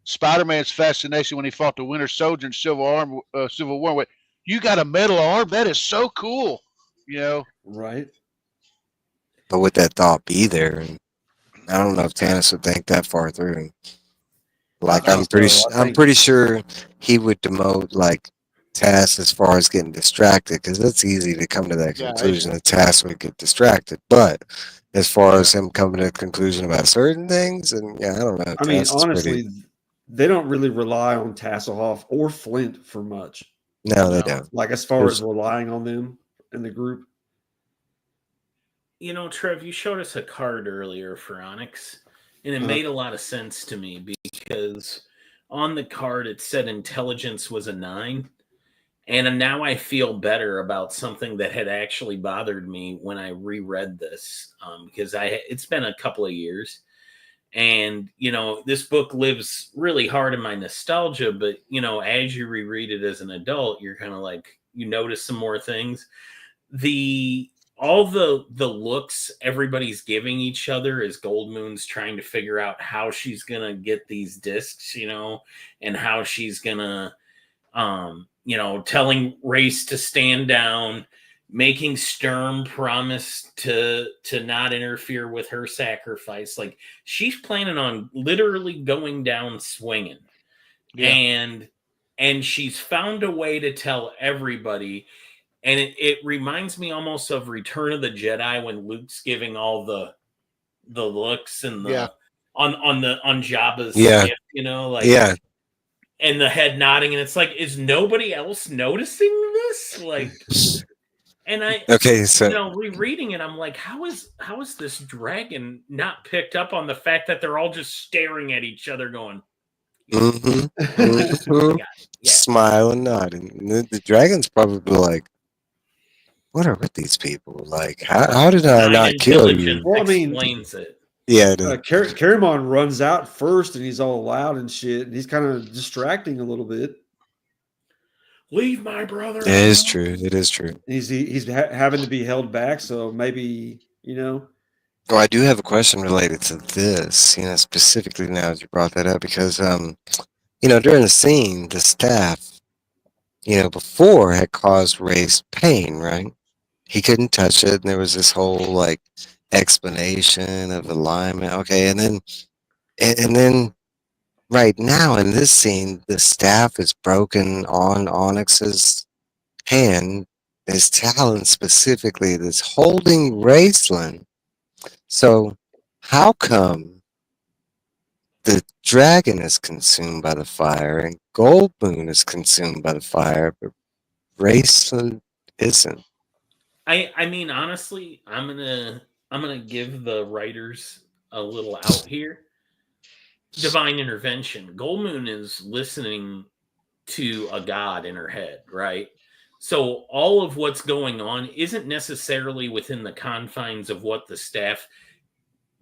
Spider-Man's fascination when he fought the Winter Soldier in Civil War. You got a metal arm? That is so cool. Right. But would that thought be there? I don't know if Tanis would think that far through. I'm pretty sure he would demote Tass as far as getting distracted, because it's easy to come to that conclusion that Tass would get distracted. But as far as him coming to a conclusion about certain things, and I don't know. I mean, honestly, they don't really rely on Tasselhoff or Flint for much. No, they don't. Like as far as relying on them in the group. Trev, you showed us a card earlier for Onyx, and it made a lot of sense to me because on the card it said intelligence was a 9. And now I feel better about something that had actually bothered me when I reread this, because it's been a couple of years. And, this book lives really hard in my nostalgia, but, as you reread it as an adult, you're kind of you notice some more things. All the looks everybody's giving each other as Goldmoon's trying to figure out how she's going to get these discs, and how she's going to, telling Race to stand down, making Sturm promise to not interfere with her sacrifice. She's planning on literally going down swinging. Yeah. And she's found a way to tell everybody. And it reminds me almost of Return of the Jedi when Luke's giving all the looks and on Jabba's Yeah. skiff, you know, like Yeah. and the head nodding, and it's like, is nobody else noticing this? Like, and I, Okay, so you know, rereading it, I'm like, how is this dragon not picked up on the fact that they're all just staring at each other, going, mhm, I mhm, got it. Yeah. smiling, nodding. The dragon's probably like, what are with these people? Like, how did I not kill you? Well, I mean- explains it. Yeah, Caramon runs out first, and he's all loud and shit. And he's kind of distracting a little bit. Leave my brother. it is true. It is true. He's having to be held back, so maybe, you know. Oh, I do have a question related to this, you know, specifically now that you brought that up, because, you know, during the scene, the staff, you know, before had caused Ray's pain, right? He couldn't touch it, and there was this whole, like, explanation of alignment. Okay, and then right now in this scene, the staff is broken on Onyx's hand, his talon specifically, that's holding Raceland. So, how come the dragon is consumed by the fire and Goldmoon is consumed by the fire, but Raceland isn't? I mean, honestly, I'm gonna give the writers a little out here. Divine intervention. Goldmoon is listening to a god in her head, right? So all of what's going on isn't necessarily within the confines of what the staff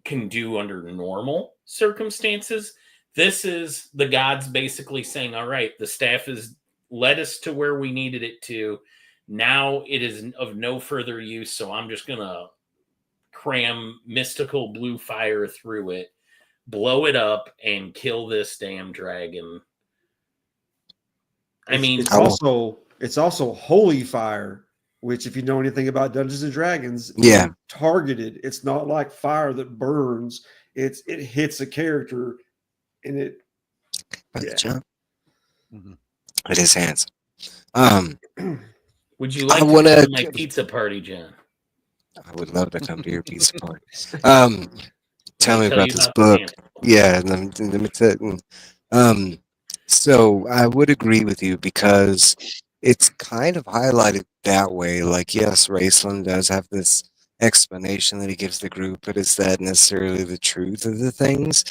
can do under normal circumstances. This is the gods basically saying, all right, the staff has led us to where we needed it to. Now it is of no further use, so I'm just going to cram mystical blue fire through it, blow it up, and kill this damn dragon. I mean, it's also holy fire, which, if you know anything about Dungeons and Dragons, Yeah, targeted. It's not like fire that burns. It hits a character, and it. Brother Yeah. John, Mhm. it is handsome. would you like I to wanna- come to my pizza party, John? I would love to come to your pizza party. Tell me Tell about you this about the book. pants. Yeah, let me tell you. So I would agree with you because it's kind of highlighted that way. Like, yes, Raceland does have this explanation that he gives the group, but is that necessarily the truth of the things?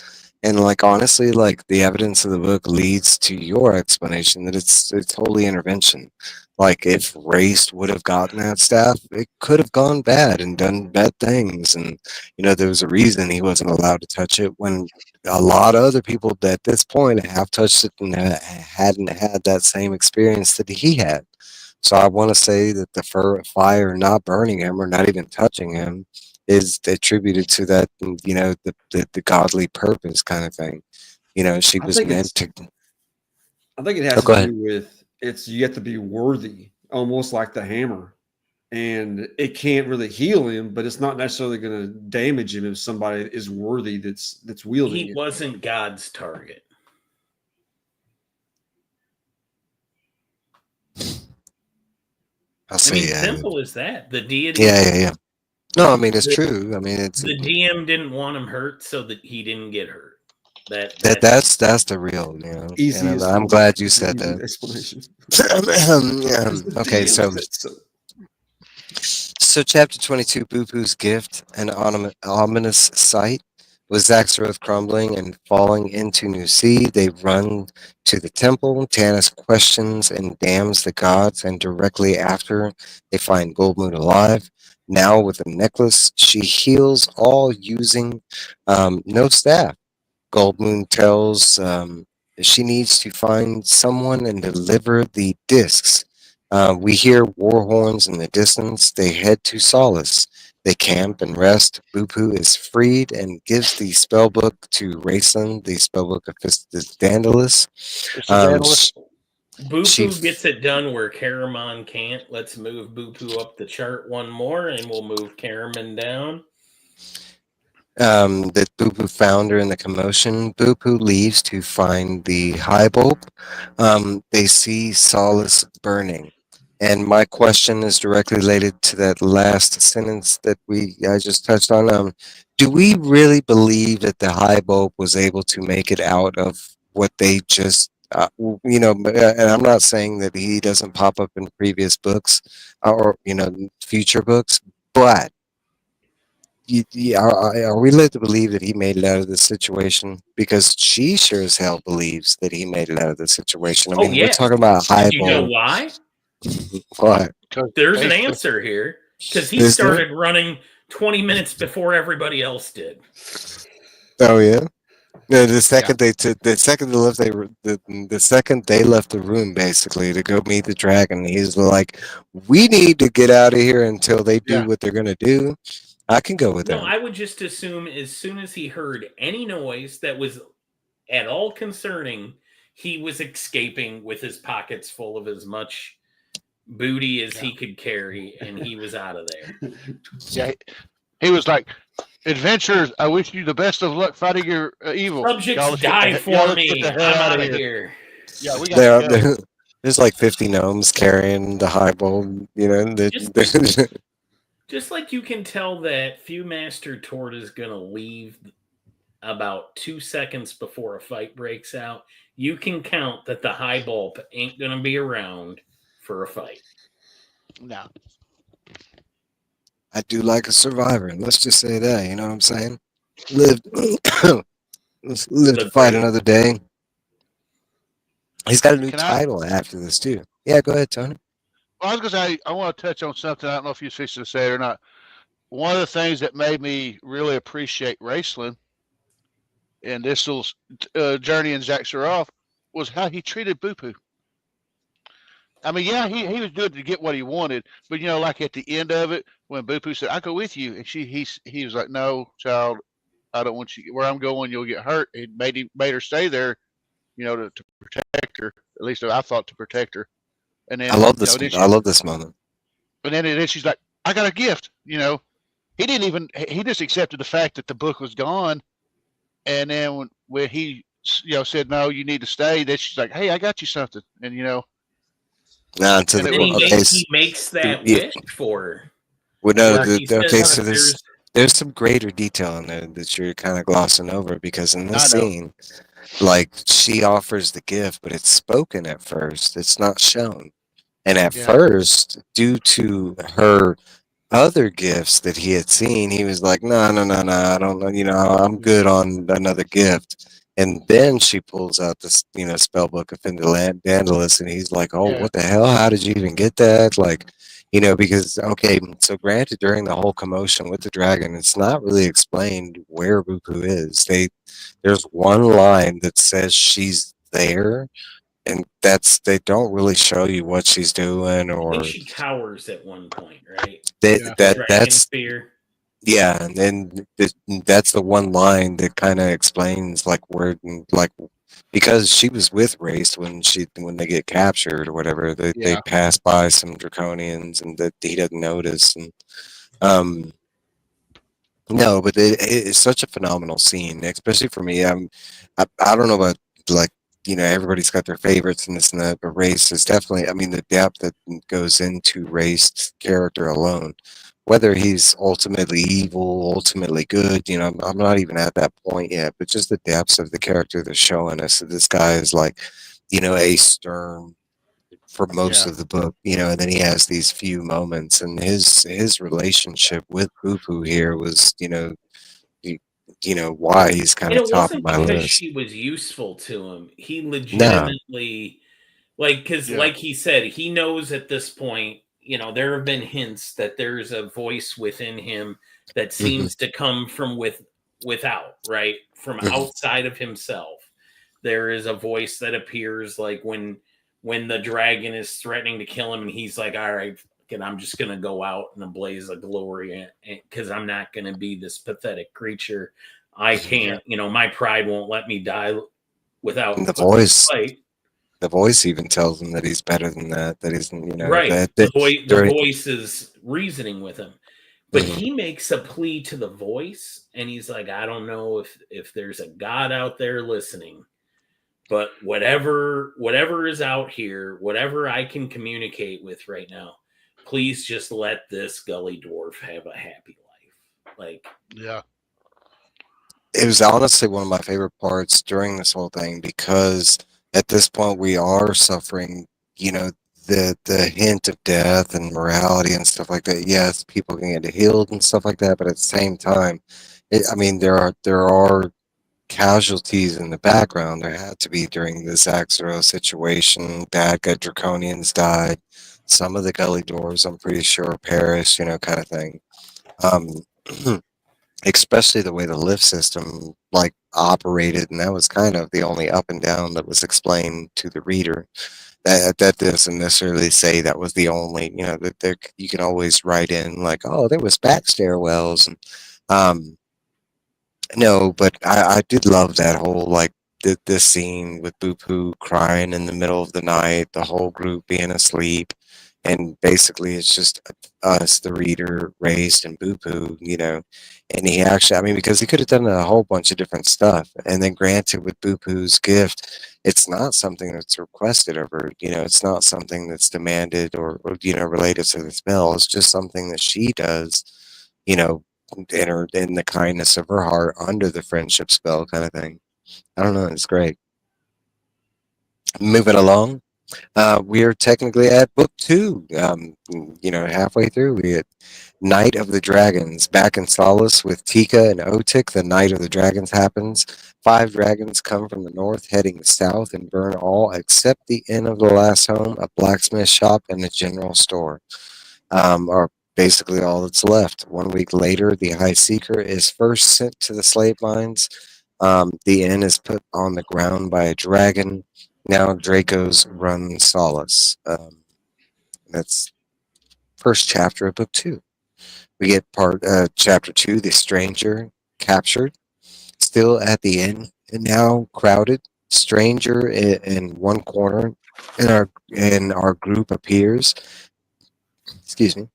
And like, honestly, like the evidence of the book leads to your explanation that it's wholly intervention. Like, if Race would have gotten that staff, it could have gone bad and done bad things. And you know, there was a reason he wasn't allowed to touch it when a lot of other people at this point have touched it and hadn't had that same experience that he had. So I want to say that the fire not burning him or not even touching him is attributed to that, you know, the godly purpose kind of thing. You know, she I was think meant to. I think it has go to ahead. do with you have to be worthy, almost like the hammer, and it can't really heal him, but it's not necessarily going to damage him if somebody is worthy that's wielding He it. wasn't God's target. I'll I say, mean, yeah. simple as that. The deity. Yeah. No, I mean, it's The- true. I mean, it's The DM didn't want him hurt, so that he didn't get hurt. that's the real, you know. And I'm glad you said that. Explanation. Okay, so chapter 22, Boo-Boo's gift, an ominous sight, was Zaxxaroth crumbling and falling into New Sea. They run to the temple. Tanis questions and damns the gods, and directly after, they find Goldmoon alive. Now with a necklace, she heals all using no staff. Goldmoon tells she needs to find someone and deliver the discs. We hear war horns in the distance. They head to Solace. They camp and rest. Boo-Boo is freed and gives the spellbook to Raceland, the spellbook of Dandalus. It's a Dandalus. Boo-Poo gets it done where Caramon can't. Let's move Boo-Poo up the chart one more, and we'll move Caramon down. That Boo-Poo found her in the commotion. Boo-Poo leaves to find the high bulb. They see Solace burning. And my question is directly related to that last sentence that I just touched on. Do we really believe that the High Bulb was able to make it out of what they just, and I'm not saying that he doesn't pop up in previous books or future books, but are we led to believe that he made it out of the situation? Because she sure as hell believes that he made it out of the situation. I Oh, mean, we're yes. talking about a High You know Bulb. why? What? There's an answer here. Because he Is there? started running 20 minutes before everybody else did. Oh yeah. No, the second the second they left the room basically to go meet the dragon, he's like, "We need to get out of here until they do what they're gonna do." I can go with No, that. I would just assume as soon as he heard any noise that was at all concerning, he was escaping with his pockets full of as much booty as he could carry, and he was out of there. Yeah, he was like, "Adventurers, I wish you the best of luck fighting your evil. Subjects die for me. I'm out of here. Yeah, we got to go." There's like 50 gnomes carrying the High Bulb, Just like you can tell that Viewmaster Tort is going to leave about 2 seconds before a fight breaks out, you can count that the High Bulb ain't going to be around for a fight. No. I do like a survivor. Let's just say that, you know what I'm saying? Live to fight another day. He's got a new title after this too. Yeah, go ahead, Tony. Well, I was going to say, I want to touch on something. I don't know if you're fixing to say it or not. One of the things that made me really appreciate Raceland and this little journey in Zack Saroff was how he treated Boo-Poo. I mean, yeah, he was doing it to get what he wanted, but like at the end of it, when Boo-Poo said, "I go with you," and he was like, "No, child, I don't want you. Where I'm going, you'll get hurt." It made her stay there, to protect her. At least I thought to protect her. And then I love this. I love this moment. And then she's like, "I got a gift." He didn't even. He just accepted the fact that the book was gone. And then when he said, "No, you need to stay," then she's like, "Hey, I got you something," and he makes that wish for her. Well, no, okay, so there's some greater detail in there that you're kind of glossing over, because in this scene, like, she offers the gift, but it's spoken at first. It's not shown. And at first, due to her other gifts that he had seen, he was like, no, I don't know, I'm good on another gift. And then she pulls out this, spell book of Vandalus, and he's like, oh, what the hell? How did you even get that? Like, because, okay, so granted, during the whole commotion with the dragon, it's not really explained where Buku is. There's one line that says she's there, and they don't really show you what she's doing, or I think she cowers at one point, right? That's fear. Yeah, and then that's the one line that kind of explains like where, like, because she was with Race when they get captured or whatever, they pass by some draconians and that he doesn't notice, and no, but it's such a phenomenal scene, especially for me. I don't know about, like, everybody's got their favorites and this and that, but Race is definitely, I mean, the depth that goes into Race's character alone, whether he's ultimately evil, ultimately good, I'm not even at that point yet, but just the depths of the character they're showing us, that this guy is like, a stern for most of the book, and then he has these few moments, and his relationship with Poo-Poo here was, why he's kind of top of my list. She was useful to him. He legitimately, because like he said, he knows at this point, there have been hints that there's a voice within him that seems to come from without, right? From outside of himself. There is a voice that appears like when the dragon is threatening to kill him, and he's like, all right, I'm just going to go out in a blaze of glory, because I'm not going to be this pathetic creature. I can't, my pride won't let me die without the voice. The voice even tells him that he's better than that he's, right. The voice is reasoning with him, but he makes a plea to the voice, and he's like, I don't know if there's a God out there listening, But whatever is out here, whatever I can communicate with right now, please just let this gully dwarf have a happy life. Like, Yeah. It was honestly one of my favorite parts during this whole thing because at this point we are suffering, you know, the hint of death and morality and stuff like that. Yes, people can get healed and stuff like that, but at the same time, I mean, there are casualties in the background. There had to be during this Axero situation. Bad guy Draconians died. Some of the gully doors, I'm pretty sure, perished. Kind of thing. Um, especially the way the lift system like operated, and that was kind of the only up and down that was explained to the reader. That doesn't necessarily say that was the only, that there you can always write in like, oh, there was back stairwells, and no, but I did love that whole like this scene with Boo crying in the middle of the night, the whole group being asleep, and basically it's just us, the reader, raised and Boo, and he actually, I mean, because he could have done a whole bunch of different stuff, and then granted with Boo-Poo's gift, it's not something that's requested of her, it's not something that's demanded or related to the spell. It's just something that she does, you know, in the kindness of her heart under the friendship spell kind of thing. I don't know. It's great. Moving along. We are technically at book 2. Halfway through, we had Night of the Dragons. Back in Solace with Tika and Otik, the Night of the Dragons happens. 5 dragons come from the north, heading south, and burn all except the inn of the last home, a blacksmith shop, and a general store. Are basically all that's left. 1 week later, the High Seeker is first sent to the slave mines. The inn is put on the ground by a dragon. Now Dracos run Solace. That's first chapter of book 2. We get chapter 2, the stranger captured, still at the inn, and now crowded. Stranger in one corner, and our group appears. Excuse me.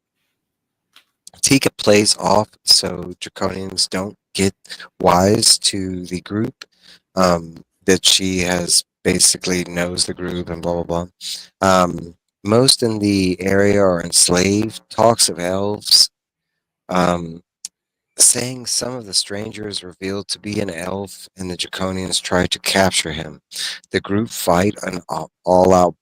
Tika plays off so Draconians don't get wise to the group, that she has basically knows the group and blah, blah, blah. Most in the area are enslaved, talks of elves, saying some of the strangers revealed to be an elf and the Draconians try to capture him. The group fight an all-out,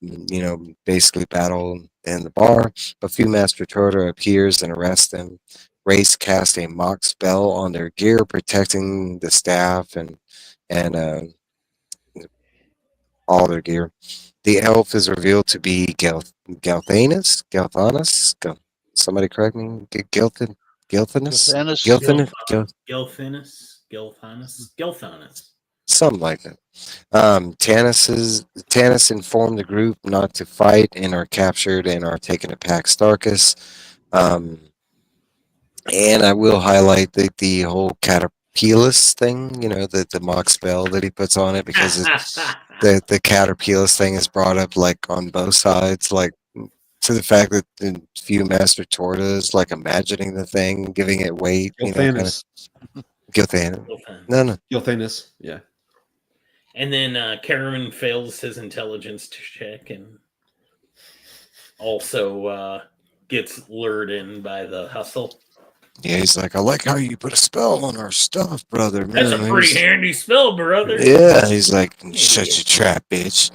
basically battle in the bar, but Viewmaster Torta appears and arrests them. Race cast a mock spell on their gear, protecting the staff and all their gear. The elf is revealed to be Galthanus? Somebody correct me? Gilthanus? Gilthanus? Gilthanus. Something like that. Tanis informed the group not to fight and are captured and are taken to Pax Starkus. And I will highlight the whole Caterpillus thing, the mock spell that he puts on it, because the Caterpillus thing is brought up like on both sides, like to the fact that the Viewmaster Torta is like imagining the thing, giving it weight, Gilthanus. Gilthanus. No. Gilthanus, yeah. And then Karen fails his intelligence check and also gets lured in by the hustle. Yeah, he's like, I like how you put a spell on our stuff, brother. That's a pretty handy spell, brother. Yeah, he's like, shut your trap, bitch.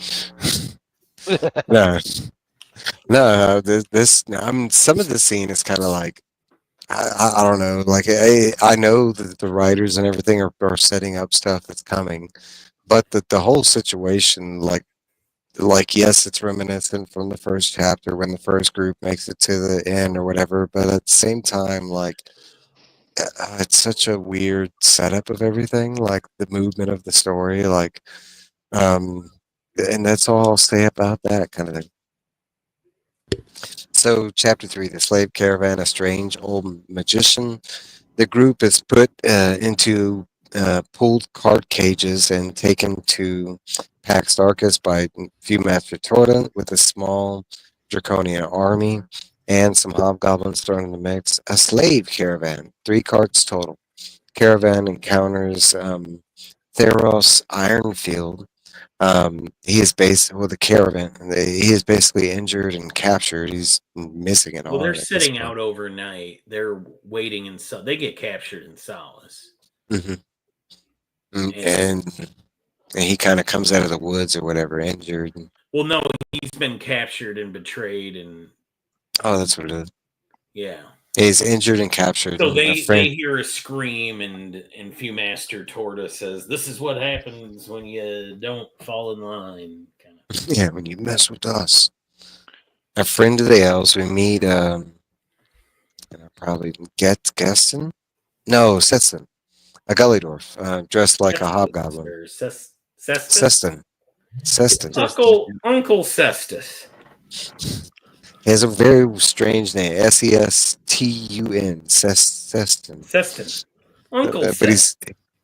No, some of the scene is kind of like, I don't know, like I know that the writers and everything are setting up stuff that's coming, but the whole situation, like yes, it's reminiscent from the first chapter when the first group makes it to the end or whatever, but at the same time, like it's such a weird setup of everything, like the movement of the story, like and that's all I'll say about that kind of thing. So, chapter 3, the slave caravan, a strange old magician. The group is put into pulled cart cages and taken to Pax Darkus by Viewmaster Torta with a small draconian army and some hobgoblins thrown in the mix. A slave caravan, 3 carts total. Caravan encounters Theros Ironfield, He is the caravan. He is basically injured and captured. He's missing an Well, they're arm at this sitting point. out overnight. They're waiting in they get captured in Solace. Mhm. And- And he kind of comes out of the woods or whatever, injured. Well, no, he's been captured and betrayed, and Oh, that's what it is. yeah. He's injured and captured. So and a they friend, hear a scream, and Viewmaster Torta says, "This is what happens when you don't fall in line." Kind of. yeah, when you mess with us. A friend of the elves, we meet, probably Geston? No, Seston. A gully dwarf, dressed like a hobgoblin. Or Cestus? Seston. Uncle Cestus. He has a very strange name. Sestun. Seston. Ceston. Uncle But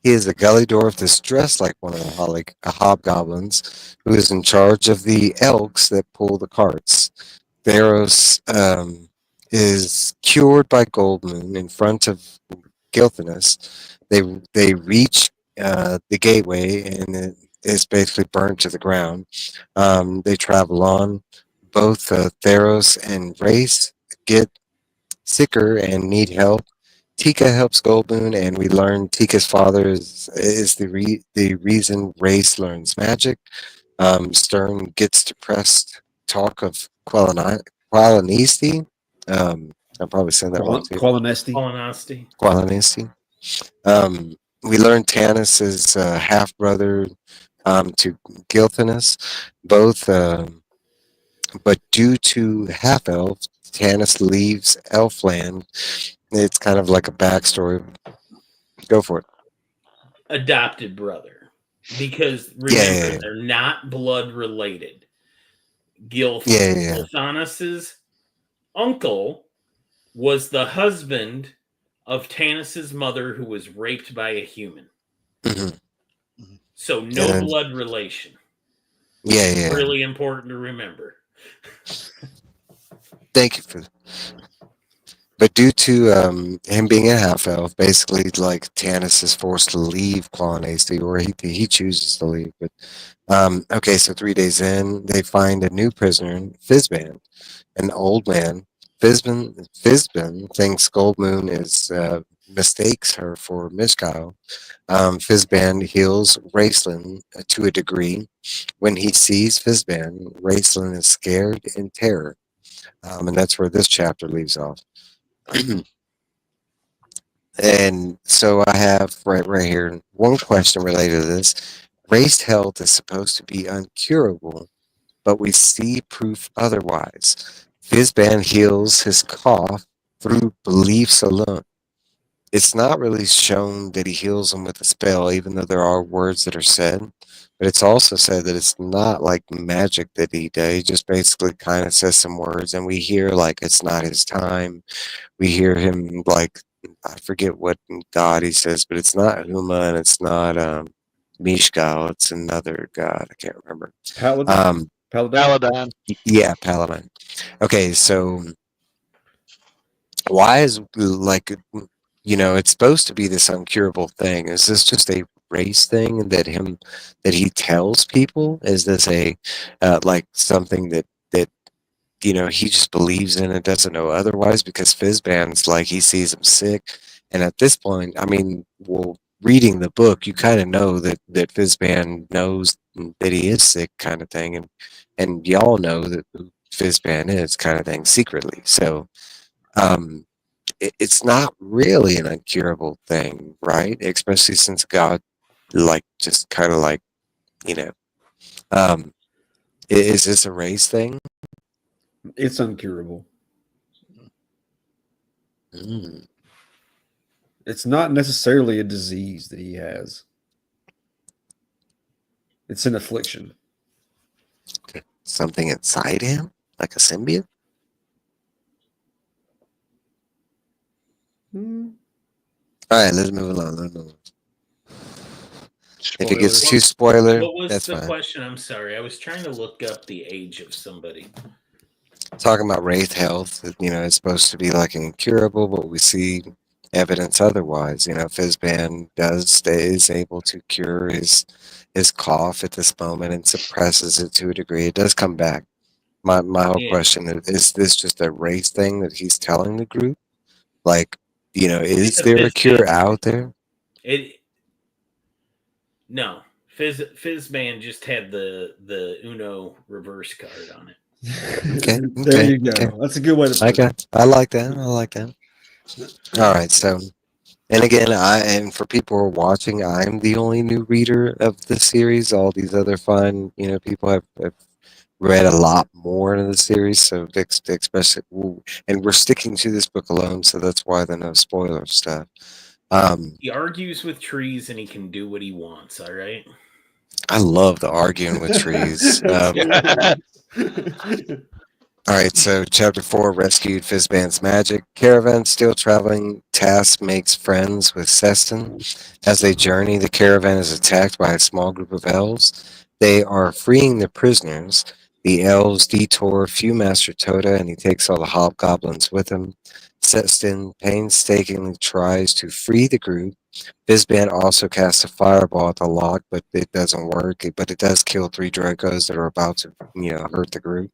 he is a gully dwarf that's dressed like one of the hobgoblins, who is in charge of the elks that pull the carts. Theros is cured by Goldmoon in front of Gilthanus. They reach the gateway, and it is basically burned to the ground. They travel on. Both Theros and Race get sicker and need help. Tika helps Goldmoon, and we learn Tika's father is the reason Race learns magic. Stern gets depressed. Talk of Qualinesti. I'm probably saying that wrong too. Qualinesti. Qualinesti. We learn Tanis is half brother to Gilthanus. Both, but due to half elf, Tanis leaves Elfland. It's kind of like a backstory. Go for it. Adopted brother, because remember they're not blood related. Gilthanus's uncle was the husband of Tanis's mother, who was raped by a human. Mm-hmm. So no blood relation. Yeah. Really important to remember. Thank you for that. But due to him being a half elf, basically, like Tanis is forced to leave Qualinesti, or he chooses to leave. But okay, so 3 days in, they find a new prisoner, Fizban, an old man. Fizban thinks Goldmoon is mistakes her for Mishkyle. Fizban heals Raceland to a degree. When he sees Fizban, Raceland is scared in terror. And that's where this chapter leaves off. And so I have right here one question related to this. Race health is supposed to be uncurable, but we see proof otherwise. Fizban heals his cough through beliefs alone. It's not really shown that he heals him with a spell, even though there are words that are said. But it's also said that it's not like magic that he does. He just basically kind of says some words, and we hear like it's not his time. We hear him like, I forget what god he says, but it's not Huma and it's not Mishkal. It's another god. I can't remember. Paladin. Yeah, Paladin. Okay, so why is like, it's supposed to be this uncurable thing? Is this just a race thing that he tells people? Is this a like something that he just believes in and doesn't know otherwise? Because Fizban's like, he sees him sick, and at this point, I mean, well, reading the book, you kind of know that Fizban knows that he is sick, kind of thing, and y'all know that who Fizban is, kind of thing, secretly. So, it's not really an uncurable thing, right? Especially since God, like, just kind of like, is this a race thing? It's uncurable. Mm. It's not necessarily a disease that he has. It's an affliction. Something inside him? Like a symbiote? All right, let's move along. If it gets too spoiler, what was that's the fine. question? I'm sorry. I was trying to look up the age of somebody. Talking about wraith health, it's supposed to be like incurable, but we see evidence otherwise. Fizban is able to cure his cough at this moment and suppresses it to a degree. It does come back. My whole Yeah. question is this just a race thing that he's telling the group? Like, is It's a there a cure Fizban. out there? No. Fizban just had the Uno reverse card on it. Okay. There you go. Okay. That's a good way to put it. I like that. All right. So, and again, and for people who are watching, I'm the only new reader of the series. All these other fine, people have read a lot more in the series. So, especially, and we're sticking to this book alone. So that's why the no spoiler stuff. He argues with trees and he can do what he wants. All right. I love the arguing with trees. All right, so chapter 4, rescued Fizban's magic. Caravan still traveling. Task makes friends with Seston. As they journey, the caravan is attacked by a small group of elves. They are freeing the prisoners. The elves detour Master Toda, and he takes all the hobgoblins with him. Seston painstakingly tries to free the group. Fizban also casts a fireball at the lock, but it doesn't work. But it does kill 3 Dracos that are about to, hurt the group.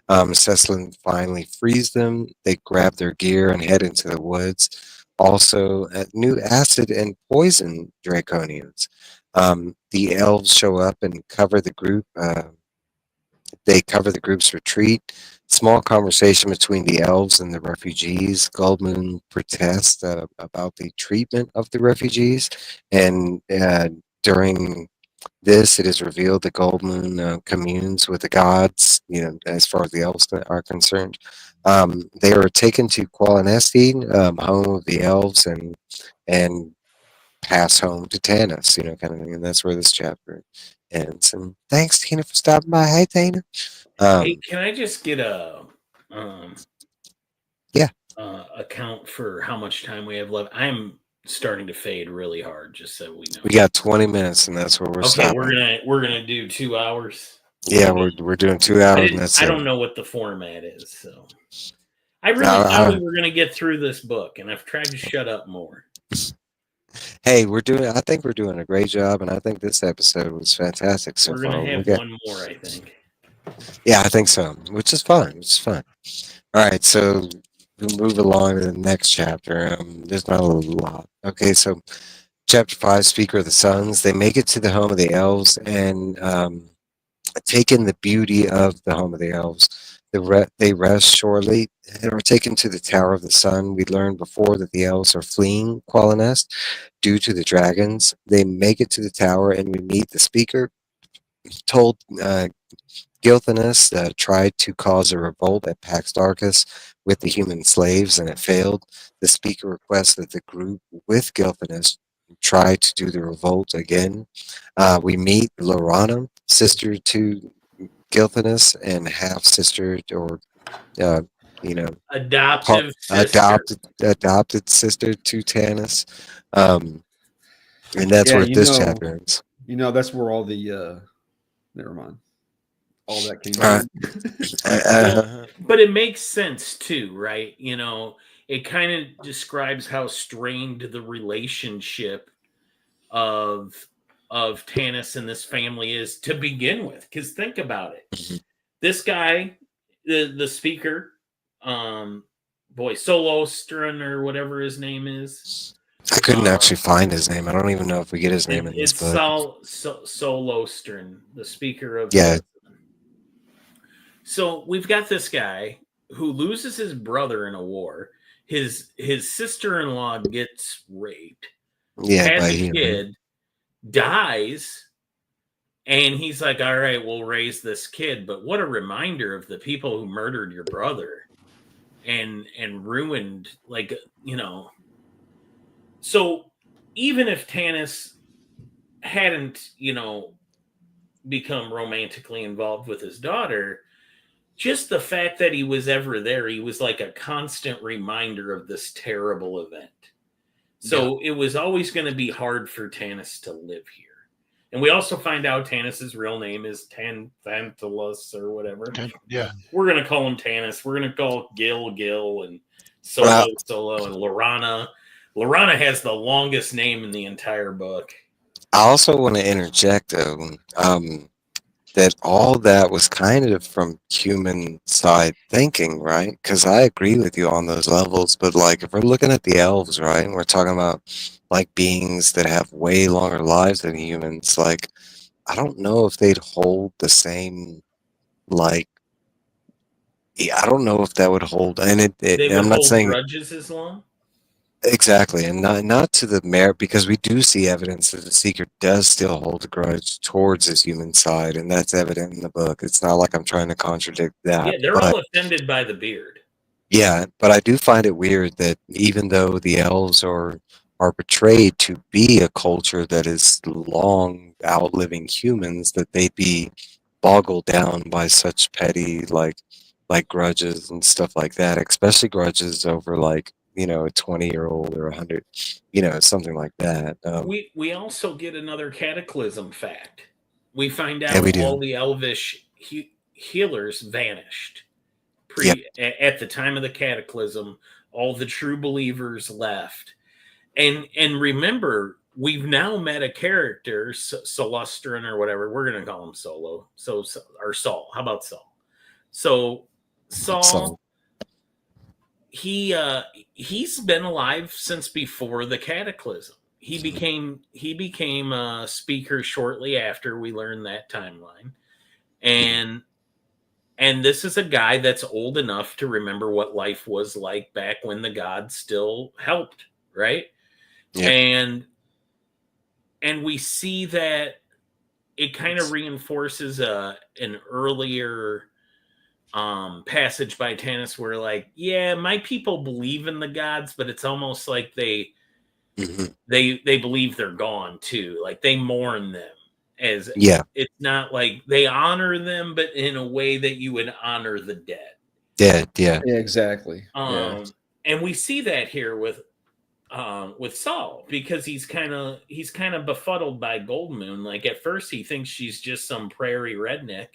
Cecilin finally frees them. They grab their gear and head into the woods. Also, new acid and poison draconians. The elves show up and cover the group. They cover the group's retreat. Small conversation between the elves and the refugees. Goldmoon protests about the treatment of the refugees, and during this, it is revealed that Goldmoon communes with the gods, as far as the elves are concerned. They are taken to Qualinesti, home of the elves, and pass home to Tanis, kind of thing. And that's where this chapter ends. And thanks, Tina, for stopping by. Hey, Tina. Hey, can I just get a Yeah. Account for how much time we have left? I'm starting to fade really hard, just so we know. We got 20 minutes, and that's where we're stopping. We're gonna do 2 hours. Yeah, we're doing 2 hours, and that's I it. don't know what the format is, so I really thought we were gonna get through this book, and I've tried to shut up more. Hey, I think we're doing a great job, and I think this episode was fantastic so We're far. gonna have one more, I think. Yeah, I think so, which is fun. It's fun. All right, so we'll move along to the next chapter. There's not a lot. Okay, so chapter 5, Speaker of the Suns. They make it to the home of the elves and take in the beauty of the home of the elves. They rest shortly and are taken to the Tower of the Sun. We learned before that the elves are fleeing Qualinest due to the dragons. They make it to the tower and we meet the speaker. Told Gilthanus tried to cause a revolt at Pax Darkus with the human slaves and it failed. The speaker requests that the group with Gilthanus try to do the revolt again. We meet Lorana, sister to Gilthanus and half sister, or adopted sister to Tanis, and that's where this chapter ends. That's where all the never mind. All that came but it makes sense too, right? It kind of describes how strained the relationship of Tanis and this family is to begin with. Because think about it. This guy, the speaker, Solostrin or whatever his name is. I couldn't actually find his name. I don't even know if we get his name in this book. It's Solostrin, the speaker of So we've got this guy who loses his brother in a war. His sister-in-law gets raped. Has a kid, dies, and he's like, all right, we'll raise this kid. But what a reminder of the people who murdered your brother and ruined, So even if Tanis hadn't, become romantically involved with his daughter, just the fact that he was ever there, he was like a constant reminder of this terrible event. So it was always going to be hard for Tanis to live here. And we also find out Tanis's real name is Tanthalus or whatever. Yeah. We're going to call him Tanis. We're going to call Gil, and Solo, and Lorana. Lorana has the longest name in the entire book. I also want to interject though, that all that was kind of from human side thinking, right? Because I agree with you on those levels, but like if we're looking at the elves, right, and we're talking about like beings that have way longer lives than humans, like I don't know if they'd hold the same like yeah, I don't know if that would hold, and They would I'm not hold saying grudges as long. exactly, and not to the merit because we do see evidence that the Seeker does still hold a grudge towards his human side, and that's evident in the book. It's not like I'm trying to contradict that, Yeah, they're but all offended by the beard. yeah, but I do find it weird that even though the elves are portrayed to be a culture that is long outliving humans, that they'd be boggled down by such petty like grudges and stuff like that, especially grudges over like, you know, a 20-year-old or 100, you know, something like that. We also get another cataclysm fact. We find Yeah, out we all do. the elvish healers vanished Yep. at the time of the cataclysm. All the true believers left, and remember, we've now met a character, Solustrin or whatever. We're going to call him Solo. Or Saul. How about Saul? So Saul, So he's been alive since before the cataclysm. He became a speaker shortly after. We learned that timeline, and this is a guy that's old enough to remember what life was like back when the gods still helped, right? yeah. And we see that it kind of reinforces an earlier passage by Tanis where, like, yeah, my people believe in the gods, but it's almost like they believe they're gone too. Like they mourn them, as Yeah. it's not like they honor them, but in a way that you would honor the dead. Dead. Yeah. Yeah, exactly. Yeah. And we see that here with Saul, because he's kind of befuddled by Gold Moon. Like at first he thinks she's just some prairie redneck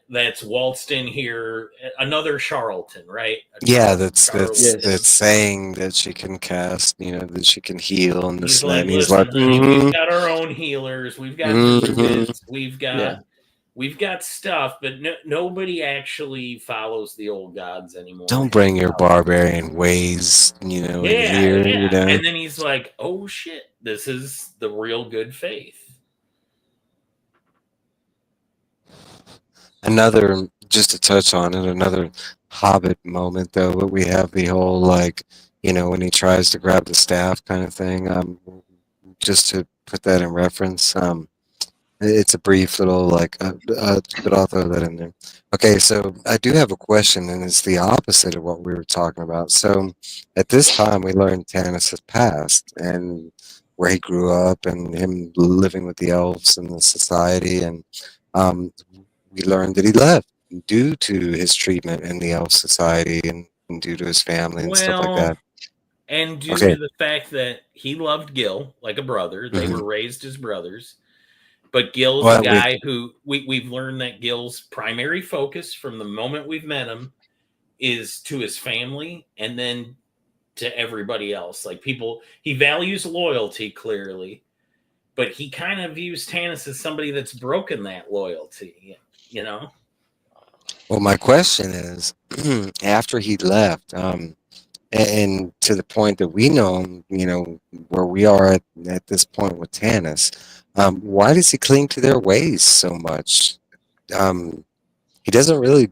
that's waltzed in here, another charlatan, right? Yeah, that's Yes. saying that she can cast, you know, that she can heal and this He's and that. like, And he's listen, like, honey, we've got our own healers, we've got druids, we've got stuff, but nobody actually follows the old gods anymore. don't bring your barbarian ways, you know, in here, you know. And then he's like, oh shit, this is the real good faith. Another, just to touch on it, another Hobbit moment though, but we have the whole like, you know, when he tries to grab the staff kind of thing. Just to put that in reference, it's a brief little like, but I'll throw that in there. Okay, so I do have a question, and it's the opposite of what we were talking about. So at this time, we learned Tanis has passed, and where he grew up, and him living with the elves and the society, and we learned that he left due to his treatment in the elf society and due to his family and stuff like that. And due Okay. to the fact that he loved Gil like a brother, they were raised as brothers. But Gil's a guy who we've learned that Gil's primary focus from the moment we've met him is to his family and then to everybody else. Like people, he values loyalty clearly, but he kind of views Tanis as somebody that's broken that loyalty, you know? Well, my question is, after he left, and to the point that we know him, you know, where we are at this point with Tanis, why does he cling to their ways so much? He doesn't really,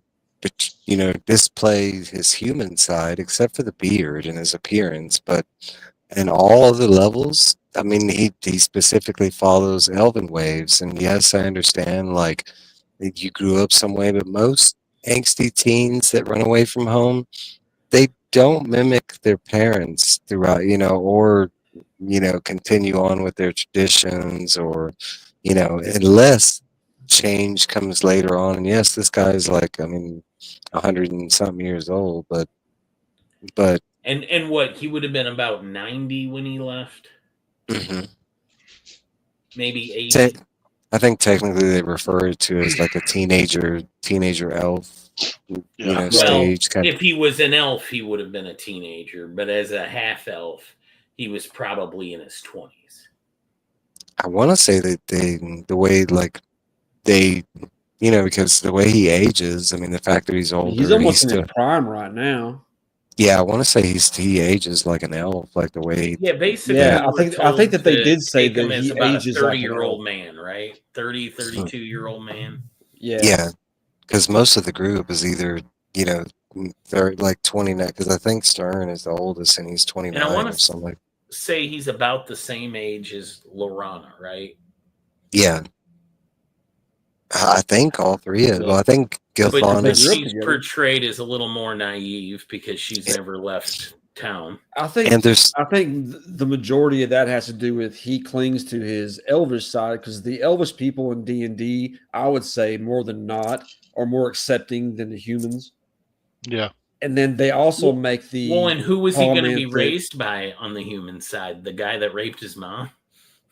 you know, display his human side except for the beard and his appearance, but in all other levels, I mean, he specifically follows elven waves. And yes, I understand, like, you grew up some way, but most angsty teens that run away from home, they don't mimic their parents throughout, you know, or, you know, continue on with their traditions or, you know, unless change comes later on. And yes, this guy's like, I mean, 100 and something years old, but and what, he would have been about 90 when he left, maybe 80. I think technically they refer to it as like a teenager elf, Yeah. Well, stage kind. if he was an elf, he would have been a teenager, but as a half elf, he was probably in his 20s. I want to say that the way like they, because the way he ages. I mean, the fact that he's older, He's almost in still. his prime right now. Yeah, I want to say he ages like an elf, like the way. Yeah, basically. Yeah, we I were think that they told did to say take him that as he about ages a like an 30-year-old elf. man, right? 32-year-old man. Yeah, because most of the group is either they're like 29. Because I think Stern is the oldest, and he's 29 And I want or something like. to say he's about the same age as Lorana, right? Yeah, I think all three is. Well, I think But Gilthon is. she's portrayed as a little more naive because she's never left town. I think And there's the majority of that has to do with he clings to his elvish side, because the elvish people in D&D, I would say more than not, are more accepting than the humans. Yeah. And then they also make the and who was he going to be comment that- raised by on the human side? The guy that raped his mom?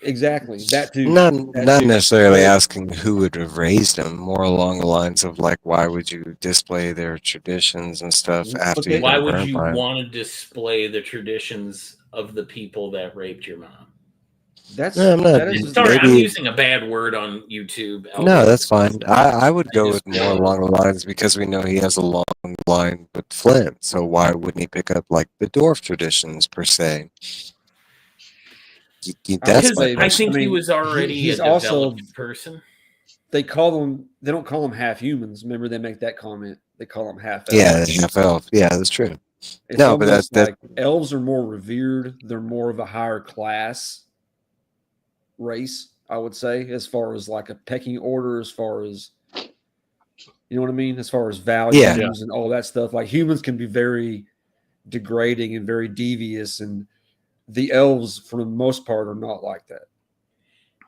Exactly. That too. not That too. necessarily asking who would have raised him, more along the lines of like, why would you display their traditions and stuff after Okay. you Why got would burned you by 'em? want to display the traditions of the people that raped your mom? That's No, I'm not- that is Sorry, I'm Maybe- using a bad word on YouTube. No, that's fine. I would go just with more along the lines because we know he has a long line with Flint. So why wouldn't he pick up like the dwarf traditions per se? That's Because my I question. think he was already he's a also- developed person. they don't call them half humans. Remember, they make that comment. They call them half elves. Yeah, half elf. Yeah, that's true. It's No, but almost that- like elves are more revered. They're more of a higher class race, I would say, as far as like a pecking order, as far as, you know what I mean? As far as values Yeah. and all that stuff. Like humans can be very degrading and very devious, and the elves, for the most part, are not like that.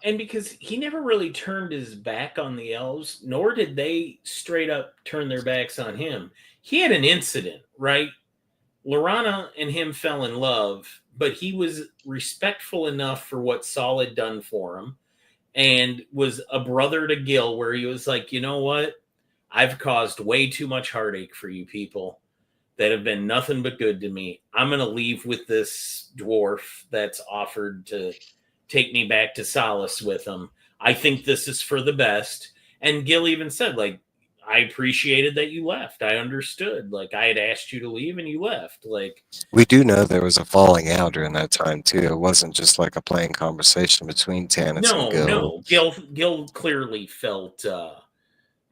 And because he never really turned his back on the elves, nor did they straight up turn their backs on him. He had an incident, right? Lorana and him fell in love, but he was respectful enough for what Saul had done for him and was a brother to Gil, where he was like, you know what? I've caused way too much heartache for you people that have been nothing but good to me. I'm going to leave with this dwarf that's offered to take me back to Solace with him. I think this is for the best. And Gil even said, like, I appreciated that you left. I understood. Like, I had asked you to leave and you left. Like, we do know there was a falling out during that time too. It wasn't just like a plain conversation between Tanis and Gil. Gil clearly felt Yeah,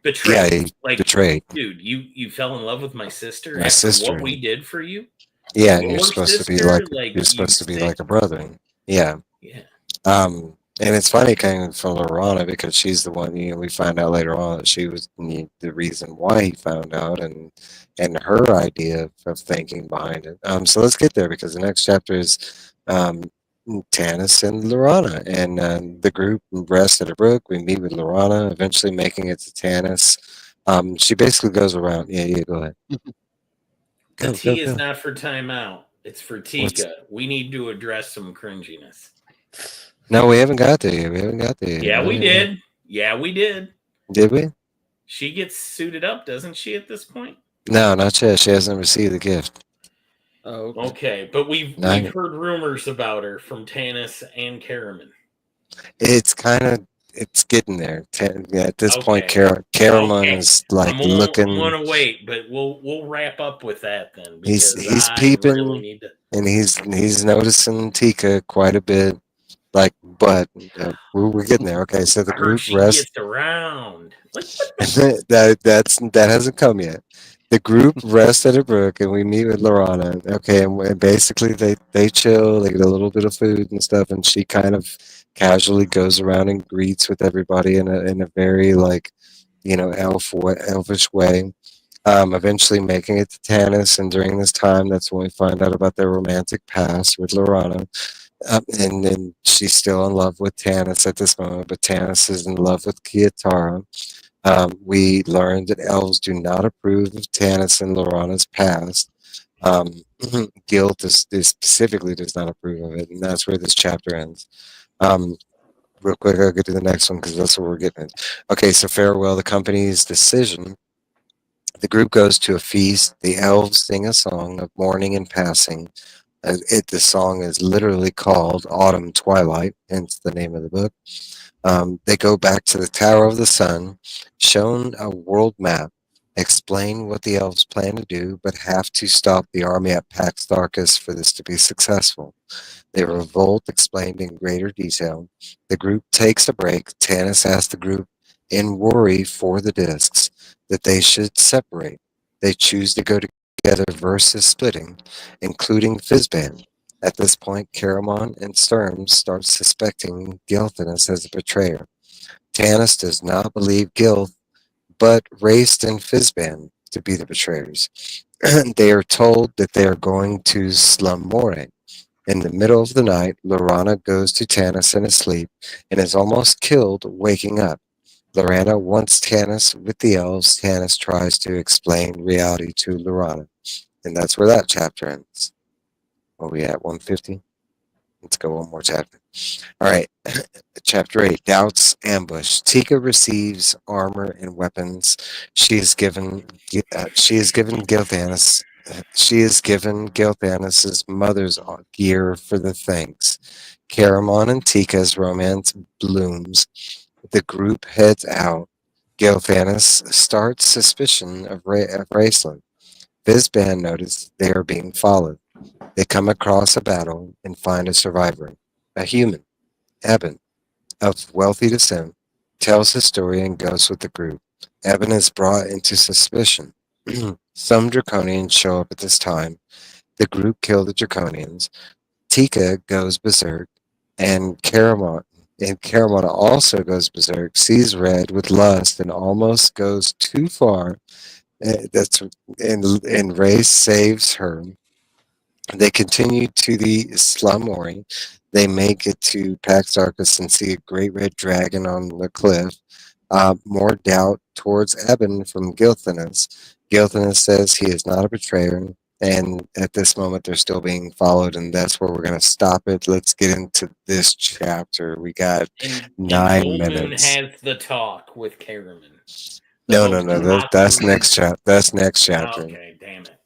betrayed. he Like, betrayed. dude, you fell in love with my sister My after sister. what we did for you? Yeah, and you're Your supposed to be sister, like you like sick. a brother. Yeah. Yeah. And it's funny coming from Lorana because she's the one, we find out later on that she was the reason why he found out and her idea of thinking behind it. So let's get there because the next chapter is Tanis and Lorana, and the group rest at a brook. We meet with Lorana, eventually making it to Tanis. She basically goes around. Yeah, go ahead. The T is not for timeout. It's for Tika. We need to address some cringiness. No, we haven't got there yet. Yeah, we did. Yeah, we did. Did we? She gets suited up, doesn't she, at this point? No, not yet. She hasn't received the gift. Oh, Okay, but we've heard rumors about her from Tanis and Karaman. It's getting there. At this point, Karaman is like looking. I'm gonna wait, but we'll wrap up with that then. He's peeping, really and he's noticing Tika quite a bit. Like, but we're getting there. Okay, so the group rests. Gets around. that hasn't come yet. The group rests at a brook, and we meet with Lorana. Okay, and basically they chill. They get a little bit of food and stuff, and she kind of casually goes around and greets with everybody in a very like, elfish way. Eventually making it to Tanis, and during this time, that's when we find out about their romantic past with Lorana. And then she's still in love with Tanis at this moment, but Tanis is in love with Kiatara. We learned that elves do not approve of Tanis and Lorana's past. Guilt is specifically does not approve of it, and that's where this chapter ends. real quick, I'll get to the next one because that's what we're getting at. Okay, so farewell, the company's decision. The group goes to a feast. The elves sing a song of mourning and passing. The song is literally called Autumn Twilight, hence the name of the book. They go back to the Tower of the Sun, shown a world map, explain what the elves plan to do, but have to stop the army at Pax Darkus for this to be successful. They revolt, explained in greater detail. The group takes a break. Tanis asks the group, in worry for the discs, that they should separate. They choose to go together versus splitting, including Fizban. At this point, Caramon and Sturm start suspecting Gilthanas as a betrayer. Tanis does not believe Gilth, but Raced and Fizban to be the betrayers. They are told that they are going to Slum More. In the middle of the night, Lorana goes to Tanis in his sleep and is almost killed waking up. Lorana wants Tanis with the elves. Tanis tries to explain reality to Lorana. And that's where that chapter ends. Are we at 150? Let's go one more chapter. All right. Chapter 8, Doubts Ambush. Tika receives armor and weapons. She is given Gilthanas. She is given Gilthanas' mother's gear for the thanks. Caramon and Tika's romance blooms. The group heads out. Gilthanas starts suspicion of Raceland. Fizban notices they are being followed. They come across a battle and find a survivor, a human, Eben, of wealthy descent, tells his story and goes with the group. Eben is brought into suspicion. Some Draconians show up at this time. The group kill the Draconians. Tika goes berserk, and Caramon also goes berserk, sees red with lust, and almost goes too far. And Race saves her. They continue to the Slumori. They make it to Pax Darkus and see a great red dragon on the cliff. More doubt towards Eben from Gilthanas. Gilthanas says he is not a betrayer, and at this moment they're still being followed, and that's where we're going to stop it. Let's get into this chapter. We got 9 minutes. Moon has the talk with Caramon. No. That's next chapter. That's next chapter. Okay, damn it.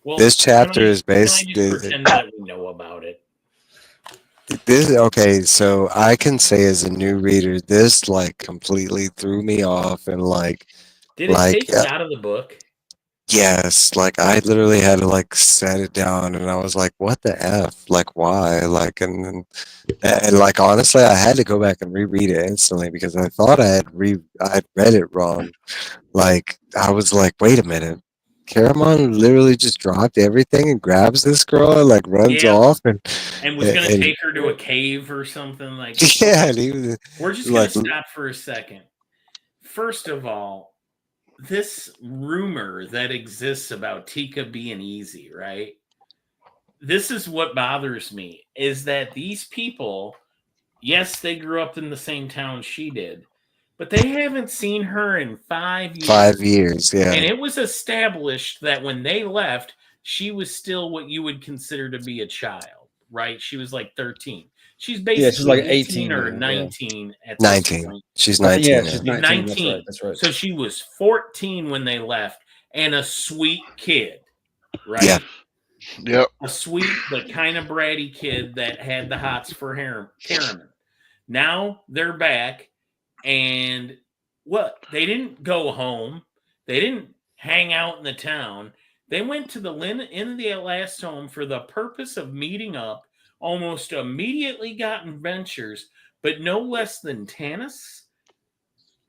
Well, this chapter is basically pretend that we know about it. Okay, so I can say as a new reader, this like completely threw me off, and did it take it out of the book? Yes, like I literally had to like set it down, and I was like, "What the f? Like why?" Like and like honestly, I had to go back and reread it instantly because I thought I'd read it wrong. Like I was like, "Wait a minute." Caramon literally just dropped everything and grabs this girl and like runs off and was going to take her to a cave or something like that. Yeah, we're just going to stop for a second. First of all, this rumor that exists about Tika being easy, right? This is what bothers me, is that these people, yes, they grew up in the same town she did, but they haven't seen her in 5 years. 5 years, yeah. And it was established that when they left, she was still what you would consider to be a child, right? She was like 13. She's basically she's like 18 or now, 19 at 19. Point. She's 19. Yeah, now. she's 19. That's right. So she was 14 when they left, and a sweet kid, right? Yeah. Yep. A sweet but kind of bratty kid that had the hots for Caramon. Now they're back, and what? They didn't go home. They didn't hang out in the town. They went to the Inn of the Last Home for the purpose of meeting up. Almost immediately got adventures, but no less than Tanis.